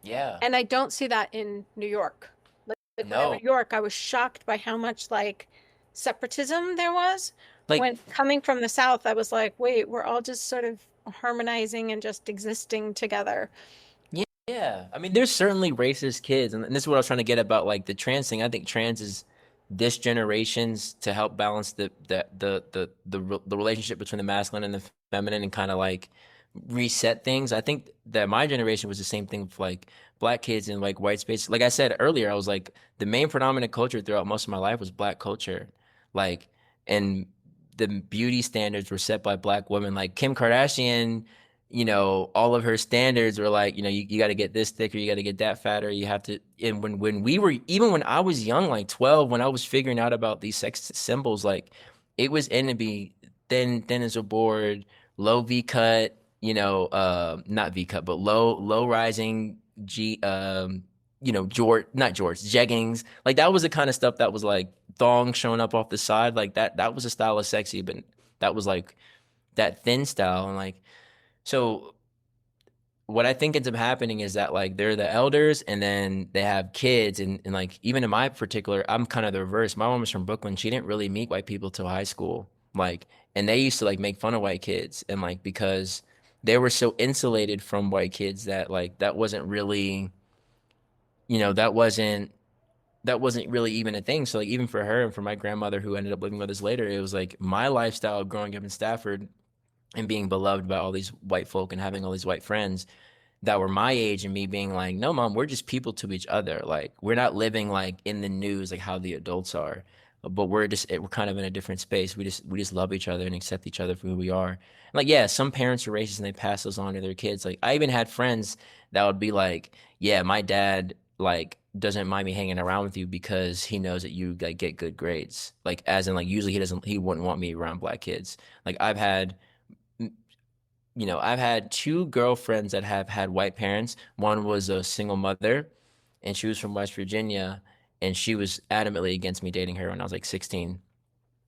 yeah, And I don't see that in New York. Like when I was no, in New York, I was shocked by how much like separatism there was. like When coming from the South, I was like, wait, we're all just sort of harmonizing and just existing together. yeah, yeah. I mean, there's certainly racist kids, and this is what I was trying to get about, like the trans thing. I think trans is this generation's to help balance the relationship between the masculine and the feminine, and kind of like reset things. I think that my generation was the same thing with like black kids in like white space. Like I said earlier, I was like the main predominant culture throughout most of my life was black culture, like and the beauty standards were set by black women, like Kim Kardashian. All of her standards were like, you got to get this thicker, you got to get that fatter, you have to. And when we were, even when I was young, like 12, when I was figuring out about these sex symbols, like it was in to be thin as a board, low V cut, not V cut, but low rising George, not George, jeggings. Like that was the kind of stuff that was like thong showing up off the side, like that was a style of sexy, but that was like that thin style. And like so what I think ends up happening is that like they're the elders and then they have kids, and like even in my particular, I'm kind of the reverse. My mom was from Brooklyn. She didn't really meet white people till high school. Like, and they used to like make fun of white kids, and like because they were so insulated from white kids that like that wasn't really, you know, that wasn't really even a thing. So like even for her and for my grandmother who ended up living with us later, it was like my lifestyle growing up in Stafford and being beloved by all these white folk and having all these white friends that were my age, and me being like, no, mom, we're just people to each other. Like we're not living like in the news like how the adults are. but we're kind of in a different space. We just love each other and accept each other for who we are. Like, yeah, some parents are racist and they pass those on to their kids. Like, I even had friends that would be like, yeah, my dad like doesn't mind me hanging around with you because he knows that you like get good grades. Like, as in, like, usually he wouldn't want me around black kids. Like, I've had two girlfriends that have had white parents. One was a single mother, and she was from West Virginia, and she was adamantly against me dating her when I was like 16.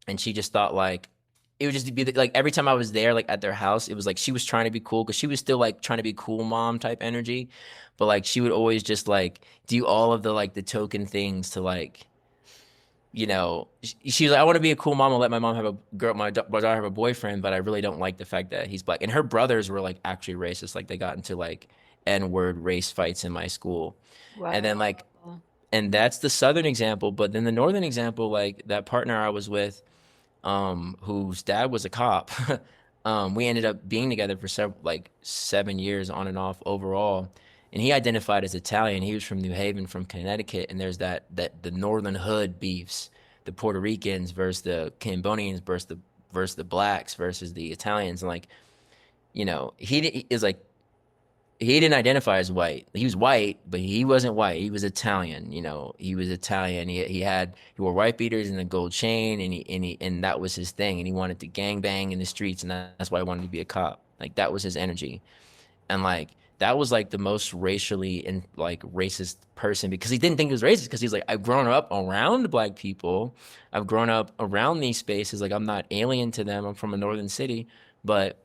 And she just thought like it would just be like every time I was there, like at their house, it was like she was trying to be cool because she was still like trying to be cool mom type energy, but like she would always just like do all of the like the token things to like she was like, I want to be a cool mom and let my mom have a girl, my daughter have a boyfriend, but I really don't like the fact that he's black. And her brothers were like actually racist. Like they got into like N-word race fights in my school. And then Wow. like, and that's the Southern example. But then the Northern example, like that partner I was with, whose dad was a cop, we ended up being together for several, like 7 years on and off overall. And he identified as Italian. He was from New Haven, from Connecticut. And there's that the Northern Hood beefs, the Puerto Ricans versus the Cambodians versus the blacks versus the Italians. And like, he is like he didn't identify as white. He was white, but he wasn't white. He was Italian. He was Italian. He wore white beaters and a gold chain, and that was his thing. And he wanted to gang bang in the streets, and that's why he wanted to be a cop. Like that was his energy, and like that was like the most racially and like racist person because he didn't think it was racist because he's like, I've grown up around black people, I've grown up around these spaces. Like I'm not alien to them. I'm from a northern city, but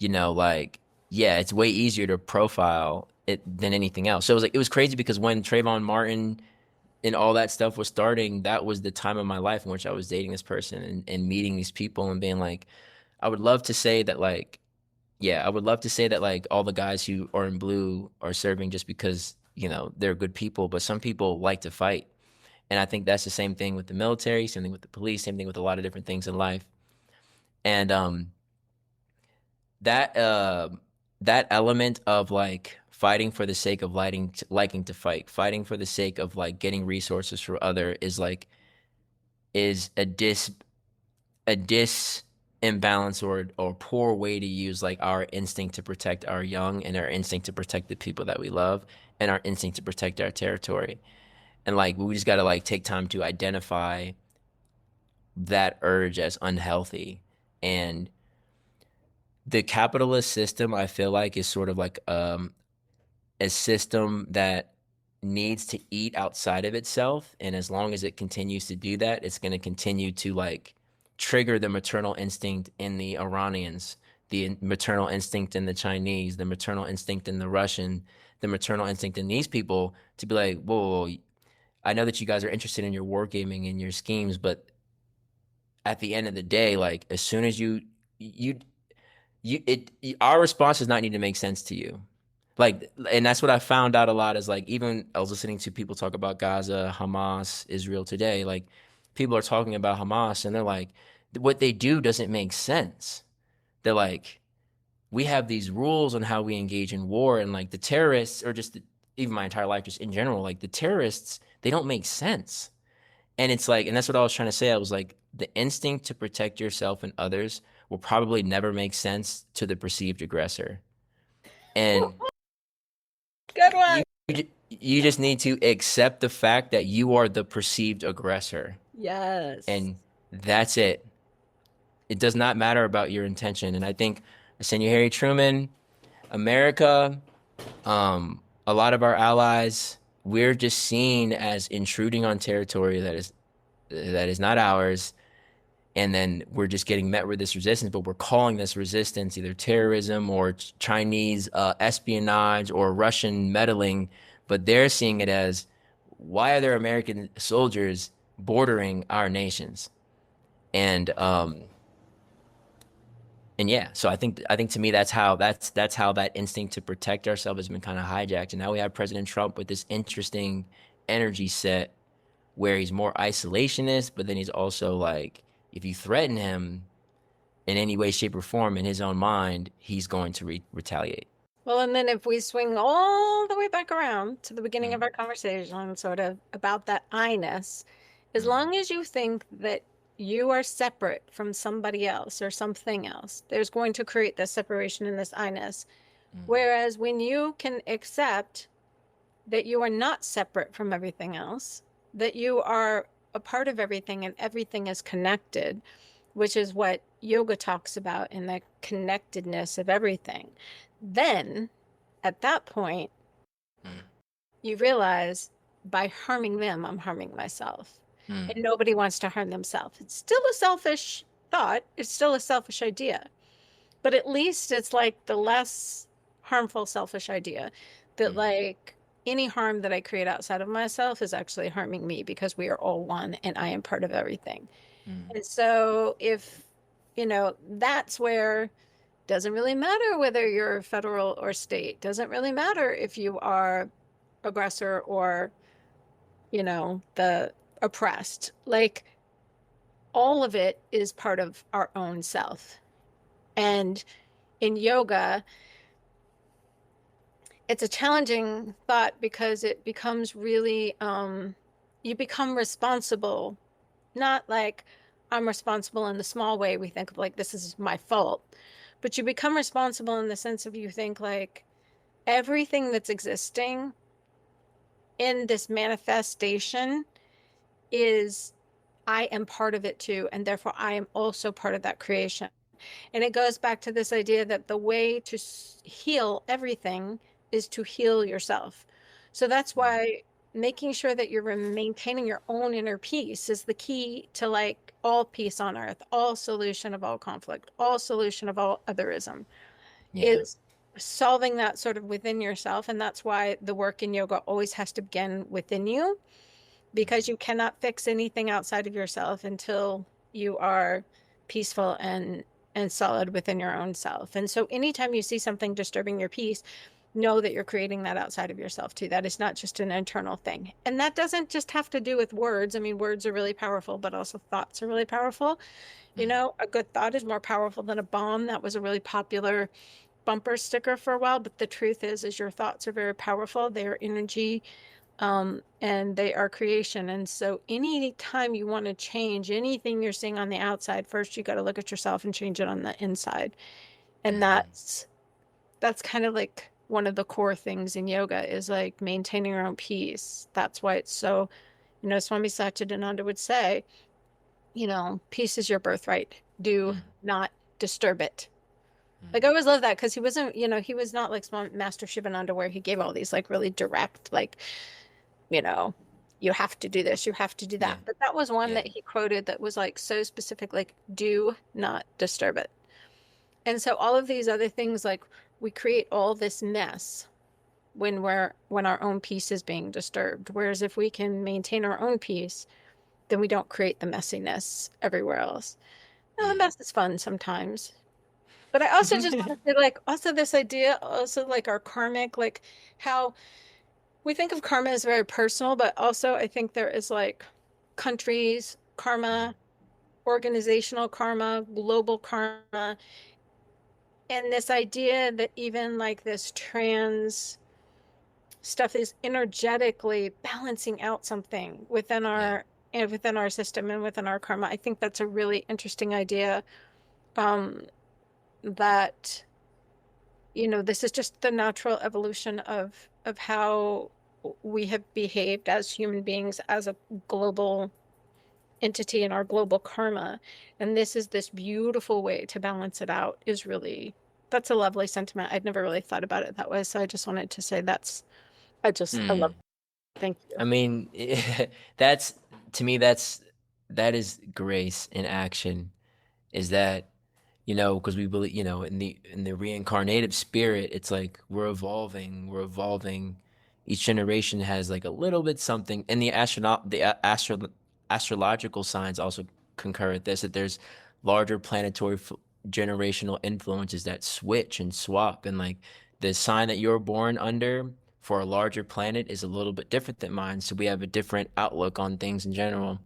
like, yeah, it's way easier to profile it than anything else. So it was crazy because when Trayvon Martin and all that stuff was starting, that was the time of my life in which I was dating this person and meeting these people and being like, I would love to say that like, yeah, I would love to say that like all the guys who are in blue are serving just because, they're good people, but some people like to fight. And I think that's the same thing with the military, same thing with the police, same thing with a lot of different things in life. And that that element of like fighting for the sake of liking to fight, fighting for the sake of like getting resources for other is a imbalance or poor way to use like our instinct to protect our young and our instinct to protect the people that we love and our instinct to protect our territory. And like we just got to like take time to identify that urge as unhealthy. And the capitalist system, I feel like, is sort of like a system that needs to eat outside of itself, and as long as it continues to do that, it's going to continue to like trigger the maternal instinct in the Iranians, the maternal instinct in the Chinese, the maternal instinct in the Russian, the maternal instinct in these people to be like, whoa, whoa, whoa, I know that you guys are interested in your wargaming and your schemes, but at the end of the day, like as soon as you our response does not need to make sense to you. Like, and that's what I found out a lot is like, even I was listening to people talk about Gaza, Hamas, Israel today. Like, people are talking about Hamas and they're like, what they do doesn't make sense. They're like, we have these rules on how we engage in war, and like the terrorists, or just even my entire life, just in general, like the terrorists, they don't make sense. And it's like, and that's what I was trying to say. I was like, the instinct to protect yourself and others will probably never make sense to the perceived aggressor. And Good one. you you just need to accept the fact that you are the perceived aggressor, Yes. and that's it. It does not matter about your intention. And I think Senior Harry Truman, America, a lot of our allies, we're just seen as intruding on territory that is not ours, and then we're just getting met with this resistance, but we're calling this resistance either terrorism or Chinese espionage or Russian meddling, but they're seeing it as, why are there American soldiers bordering our nations? And yeah, so I think to me that's how that instinct to protect ourselves has been kind of hijacked, and now we have President Trump with this interesting energy set where he's more isolationist, but then he's also like, if you threaten him in any way, shape, or form in his own mind, he's going to retaliate. Well, and then if we swing all the way back around to the beginning of Mm. our conversation, sort of about that I-ness, As Mm, long as you think that you are separate from somebody else or something else, there's going to create this separation and this I-ness. mm, Whereas when you can accept that you are not separate from everything else, that you are a part of everything and everything is connected, which is what yoga talks about in the connectedness of everything, then at that point, mm, you realize by harming them, I'm harming myself. mm, And nobody wants to harm themselves. It's still a selfish thought, it's still a selfish idea, but at least it's like the less harmful, selfish idea that, mm, like, any harm that I create outside of myself is actually harming me because we are all one and I am part of everything. mm, And so, if that's where doesn't really matter whether you're federal or state, doesn't really matter if you are aggressor or the oppressed. Like, all of it is part of our own self. And in yoga, it's a challenging thought because it becomes really, you become responsible, not like I'm responsible in the small way we think of, like, this is my fault, but you become responsible in the sense of you think like everything that's existing in this manifestation is, I am part of it too, and therefore I am also part of that creation. And it goes back to this idea that the way to heal everything is to heal yourself. So that's mm, why making sure that you're maintaining your own inner peace is the key to, like, all peace on earth, all solution of all conflict, all solution of all otherism, yeah. is solving that sort of within yourself. And that's why the work in yoga always has to begin within you, because Mm, you cannot fix anything outside of yourself until you are peaceful and solid within your own self. And so anytime you see something disturbing your peace, know that you're creating that outside of yourself too. That is not just an internal thing. And that doesn't just have to do with words. I mean, words are really powerful, but also thoughts are really powerful. mm, A good thought is more powerful than a bomb. That was a really popular bumper sticker for a while, but the truth is your thoughts are very powerful. They are energy, and they are creation. And so any time you want to change anything you're seeing on the outside, first you got to look at yourself and change it on the inside. And mhm, that's kind of like one of the core things in yoga is like maintaining your own peace. That's why it's so, Swami Satchidananda would say, peace is your birthright. Do mm, not disturb it. Like, I mm, always love that because he wasn't, he was not like Master Shivananda where he gave all these like really direct, like, you know, you have to do this, you have to do yeah. that. But that was one Yeah. that he quoted that was like so specific, like, do not disturb it. And so all of these other things, like, we create all this mess when our own peace is being disturbed. Whereas if we can maintain our own peace, then we don't create the messiness everywhere else. Now, the Mm. mess is fun sometimes. But I also just want to say, like, also this idea, also like our karmic, like how we think of karma as very personal, but also I think there is like countries, Mm. karma, organizational karma, global karma, and this idea that even like this trans stuff is energetically balancing out something within Yeah. our system and within our karma. I think that's a really interesting idea. Um, that this is just the natural evolution of how we have behaved as human beings, as a global entity in our global karma. And this is this beautiful way to balance it out is really, that's a lovely sentiment. I'd never really thought about it that way. So I just wanted to say I love Mm. it. Thank I you. mean, that's to me that is grace in action. Is that because we believe in the reincarnative spirit, it's like we're evolving. Each generation has like a little bit something, and astrological signs also concur with this, that there's larger planetary generational influences that switch and swap, and like the sign that you're born under for a larger planet is a little bit different than mine, so we have a different outlook on things in general.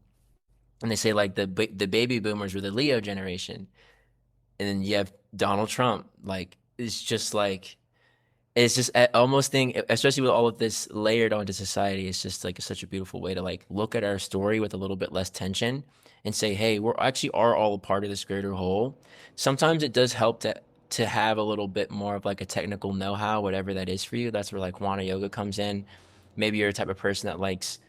And they say like the baby boomers were the Leo generation, and then you have Donald Trump. Like it's just like It's just I almost think, especially with all of this layered onto society, it's just like such a beautiful way to like look at our story with a little bit less tension and say, hey, we're actually are all a part of this greater whole. Sometimes it does help to have a little bit more of like a technical know-how, whatever that is for you. That's where like Wana Yoga comes in. Maybe you're a type of person that likes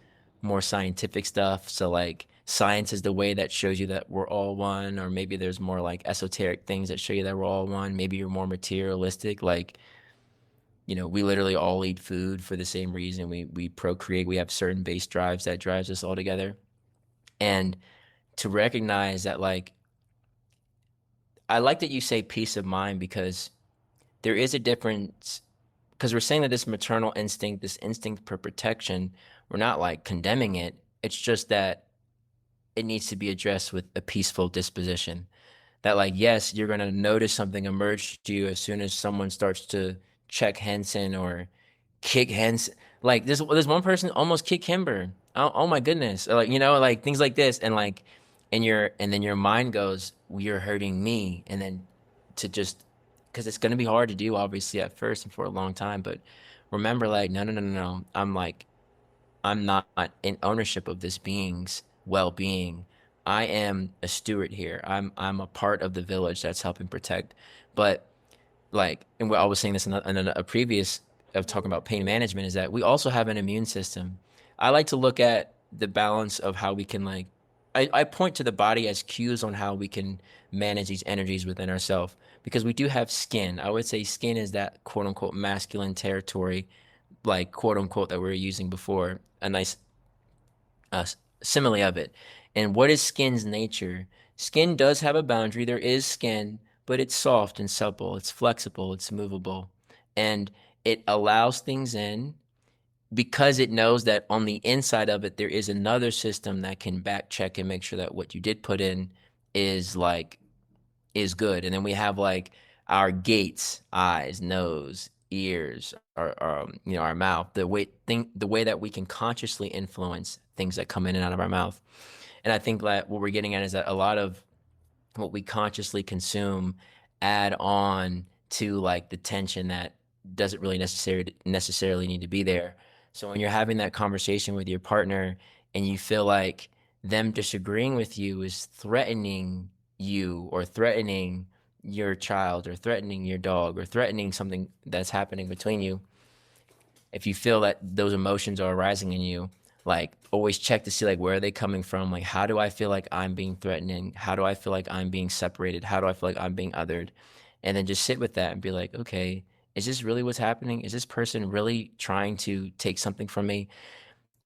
more scientific stuff. So like science is the way that shows you that we're all one, or maybe there's more like esoteric things that show you that we're all one. Maybe you're more materialistic, like we literally all eat food for the same reason. We procreate. We have certain base drives that drives us all together. And to recognize that, like, I like that you say peace of mind because there is a difference. Because we're saying that this maternal instinct, this instinct for protection, we're not like condemning it. It's just that it needs to be addressed with a peaceful disposition. That like yes, you're gonna notice something emerge to you as soon as someone starts to check Henson or kick Henson. Like there's one person almost kick Kimber. Oh my goodness. Or, like like things like this, and like and then your mind goes, well, you're hurting me, and then to just because it's gonna be hard to do obviously at first and for a long time, but remember like no. I'm not in ownership of this being's well-being. I am a steward here. I'm a part of the village that's helping protect. But like, and I was saying this in a previous of talking about pain management is that we also have an immune system. I like to look at the balance of how we can like. I point to the body as cues on how we can manage these energies within ourselves because we do have skin. I would say skin is that quote unquote masculine territory, like quote unquote that we were using before. A nice uh, simile of it. And what is skin's nature? Skin does have a boundary. There is skin, but it's soft and supple. It's flexible. It's movable. And it allows things in because it knows that on the inside of it, there is another system that can back check and make sure that what you did put in is like is good. And then we have like our gates, eyes, nose, ears, our mouth, the way that we can consciously influence things that come in and out of our mouth. And I think that what we're getting at is that a lot of what we consciously consume add on to like the tension that doesn't really necessarily need to be there. So when you're having that conversation with your partner and you feel like them disagreeing with you is threatening you or threatening your child or threatening your dog or threatening something that's happening between you, if you feel that those emotions are arising in you, like always check to see like where are they coming from? Like how do I feel like I'm being threatening? How do I feel like I'm being separated? How do I feel like I'm being othered? And then just sit with that and be like, okay, is this really what's happening? Is this person really trying to take something from me?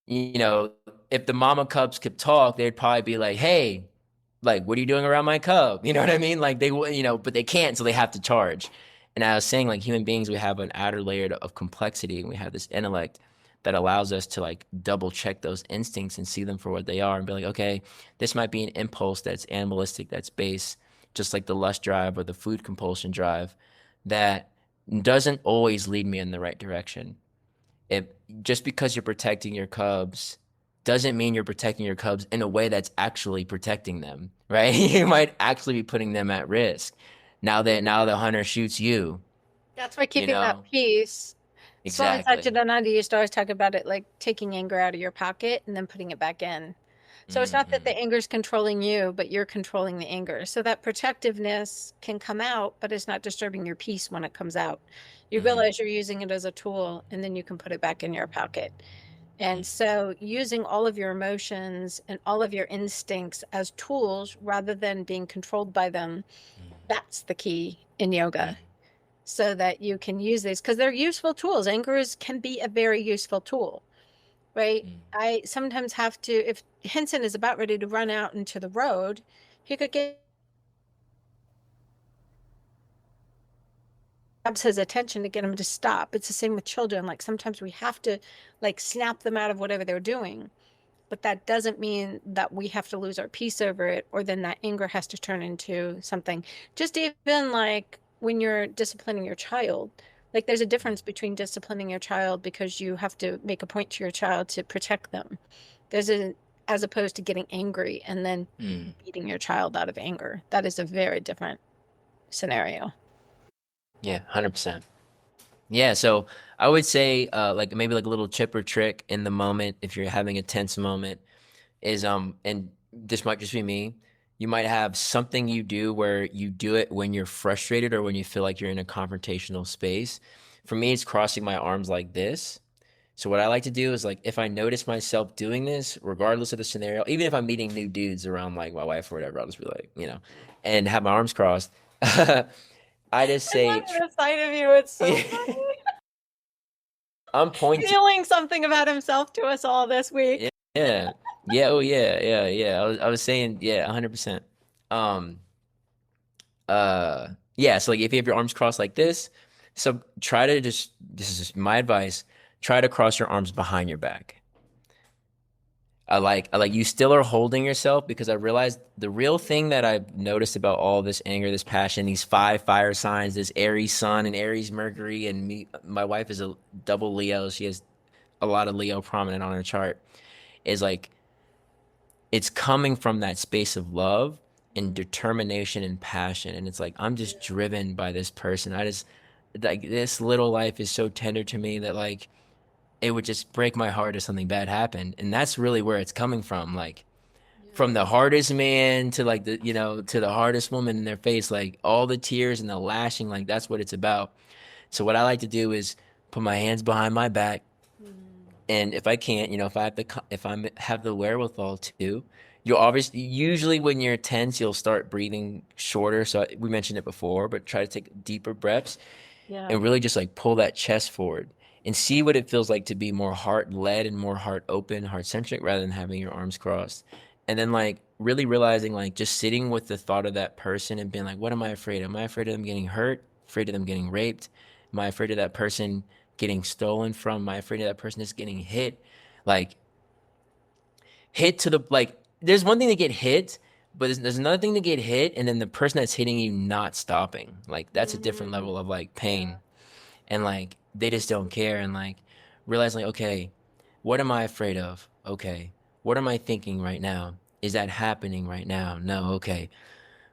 You know, if the mama cubs could talk, they'd probably be like, hey, like, what are you doing around my cub? You know what I mean? Like but they can't, so they have to charge. And I was saying, like, human beings, we have an outer layer of complexity, and we have this intellect that allows us to like double check those instincts and see them for what they are, and be like, okay, this might be an impulse that's animalistic, that's base, just like the lust drive or the food compulsion drive, that doesn't always lead me in the right direction. If just because you're protecting your cubs doesn't mean you're protecting your cubs in a way that's actually protecting them, right? You might actually be putting them at risk. Now the hunter shoots you, That's why you keeping that know? peace. Swami Exactly. Satchidananda used to always talk about it like taking anger out of your pocket and then putting it back in. So it's not that Mm-hmm. the anger is controlling you, but you're controlling the anger. So that protectiveness can come out, but it's not disturbing your peace when it comes out. You Mm-hmm. realize you're using it as a tool and then you can put it back in your pocket. And so using all of your emotions and all of your instincts as tools rather than being controlled by them, that's the key in yoga so that you can use these because they're useful tools. Can be a very useful tool, right? Mm-hmm. I sometimes have to, if Henson is about ready to run out into the road, he could get grabs his attention to get him to stop. It's the same with children. Like sometimes we have to like snap them out of whatever they're doing. But that doesn't mean that we have to lose our peace over it or then that anger has to turn into something. Just even like when you're disciplining your child, like there's a difference between disciplining your child because you have to make a point to your child to protect them. There's a as opposed to getting angry and then Mm-hmm. beating your child out of anger. That is a very different scenario. Yeah, 100%. Yeah, so I would say like maybe like a little chip or trick in the moment if you're having a tense moment is and this might just be me. You might have something you do where you do it when you're frustrated or when you feel like you're in a confrontational space. For me, it's crossing my arms like this. So what I like to do is like if I notice myself doing this, regardless of the scenario, even if I'm meeting new dudes around like my wife or whatever, I'll just be like, and have my arms crossed. I just I say, love the sight of you. It's so funny. I'm pointing. Feeling something about himself to us all this week. Yeah. Yeah. Oh yeah. Yeah. Yeah. I was saying, yeah, 100%. Um, yeah. So like if you have your arms crossed like this, so try to this is just my advice, try to cross your arms behind your back. I like you still are holding yourself because I realized the real thing that I've noticed about all this anger, this passion, these five fire signs, this Aries Sun and Aries Mercury, and me, my wife is a double Leo. She has a lot of Leo prominent on her chart. Is like it's coming from that space of love and determination and passion, and it's like I'm just driven by this person. I just like this little life is so tender to me that like it would just break my heart if something bad happened, and that's really where it's coming from. Like from the hardest man to like to the hardest woman in their face, like all the tears and the lashing, like that's what it's about. So what I like to do is put my hands behind my back, and if I can't, if I have have the wherewithal to, you'll obviously usually when you're tense, you'll start breathing shorter. So we mentioned it before, but try to take deeper breaths Yeah. and really just like pull that chest forward and see what it feels like to be more heart led and more heart open, heart centric rather than having your arms crossed. And then like really realizing like just sitting with the thought of that person and being like, what am I afraid of? Am I afraid of them getting hurt? Afraid of them getting raped? Am I afraid of that person getting stolen from? Am I afraid of that person just getting hit? Like hit to the like there's one thing to get hit, but there's another thing to get hit and then the person that's hitting you not stopping. Like that's a different level of like pain. And like they just don't care and like realize like okay, what am I afraid of? Okay, what am I thinking right now? Is that happening right now? No.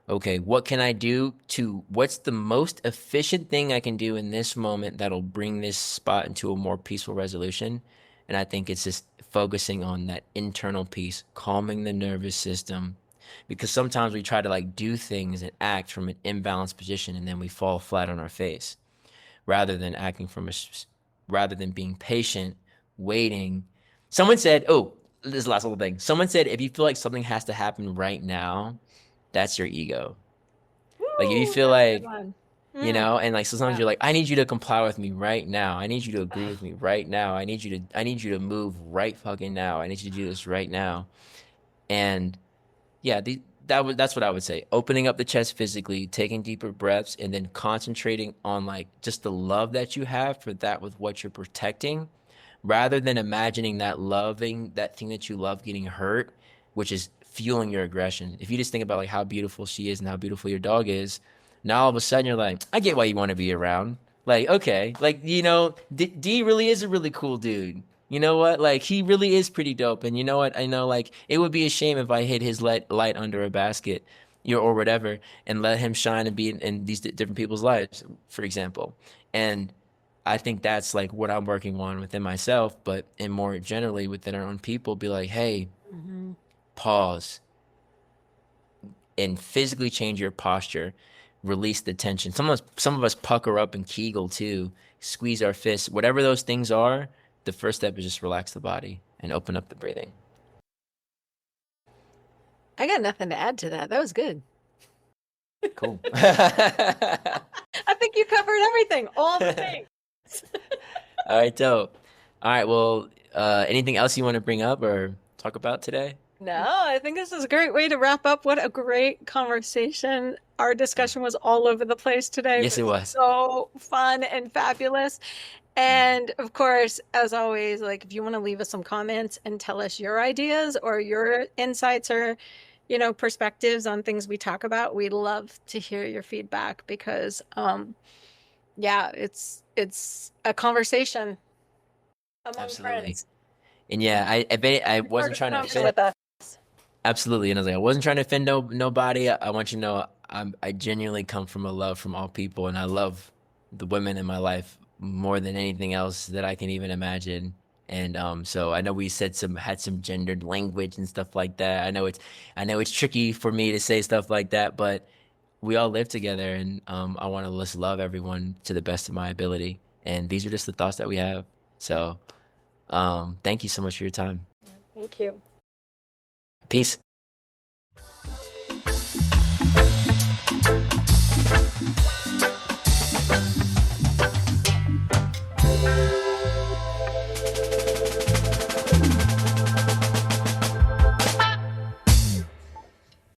Okay, what can I do to what's the most efficient thing I can do in this moment that'll bring this spot into a more peaceful resolution? And I think it's just focusing on that internal piece, calming the nervous system, because sometimes we try to like do things and act from an imbalanced position and then we fall flat on our face rather than acting from rather than being patient, waiting. Someone said, "Oh, this last little thing." Someone said, "If you feel like something has to happen right now, that's your ego." Like if you Woo, feel that's a good like, one. and like sometimes Yeah. you're like, "I need you to comply with me right now. I need you to agree with me right now. I need you to move right fucking now. I need you to do this right now." And yeah, that's what I would say. Opening up the chest physically, taking deeper breaths, and then concentrating on like just the love that you have for that with what you're protecting, rather than imagining that loving that thing that you love getting hurt, which is fueling your aggression. If you just think about like how beautiful she is and how beautiful your dog is, now all of a sudden you're like, I get why you want to be around. Like, okay, like D really is a really cool dude. You know what? Like he really is pretty dope. And you know what? I know like it would be a shame if I hid his light under a basket, or whatever, and let him shine and be in these different people's lives, for example. And I think that's like what I'm working on within myself, but and more generally within our own people, be like, hey, Hmm. pause and physically change your posture, release the tension. Some of us pucker up and kegel too, squeeze our fists, whatever those things are. The first step is just relax the body and open up the breathing. I got nothing to add to that. That was good. Cool. I think you covered everything, all the things. All right, dope. All right, well, anything else you want to bring up or talk about today? No, I think this is a great way to wrap up. What a great conversation. Our discussion was all over the place today, Yes, but it was. so fun and fabulous. And of course, as always, like if you want to leave us some comments and tell us your ideas or your insights or, perspectives on things we talk about, we love to hear your feedback because yeah, it's a conversation among Absolutely. friends. And yeah, I Part wasn't of the trying to conversation offend. with us. Absolutely, and I was like, I wasn't trying to offend nobody. I want you to know I genuinely come from a love from all people, and I love the women in my life more than anything else that I can even imagine. And so I know we had some gendered language and stuff like that. I know it's tricky for me to say stuff like that, but we all live together, and I want to just love everyone to the best of my ability. And these are just the thoughts that we have. So thank you so much for your time. Thank you. Peace.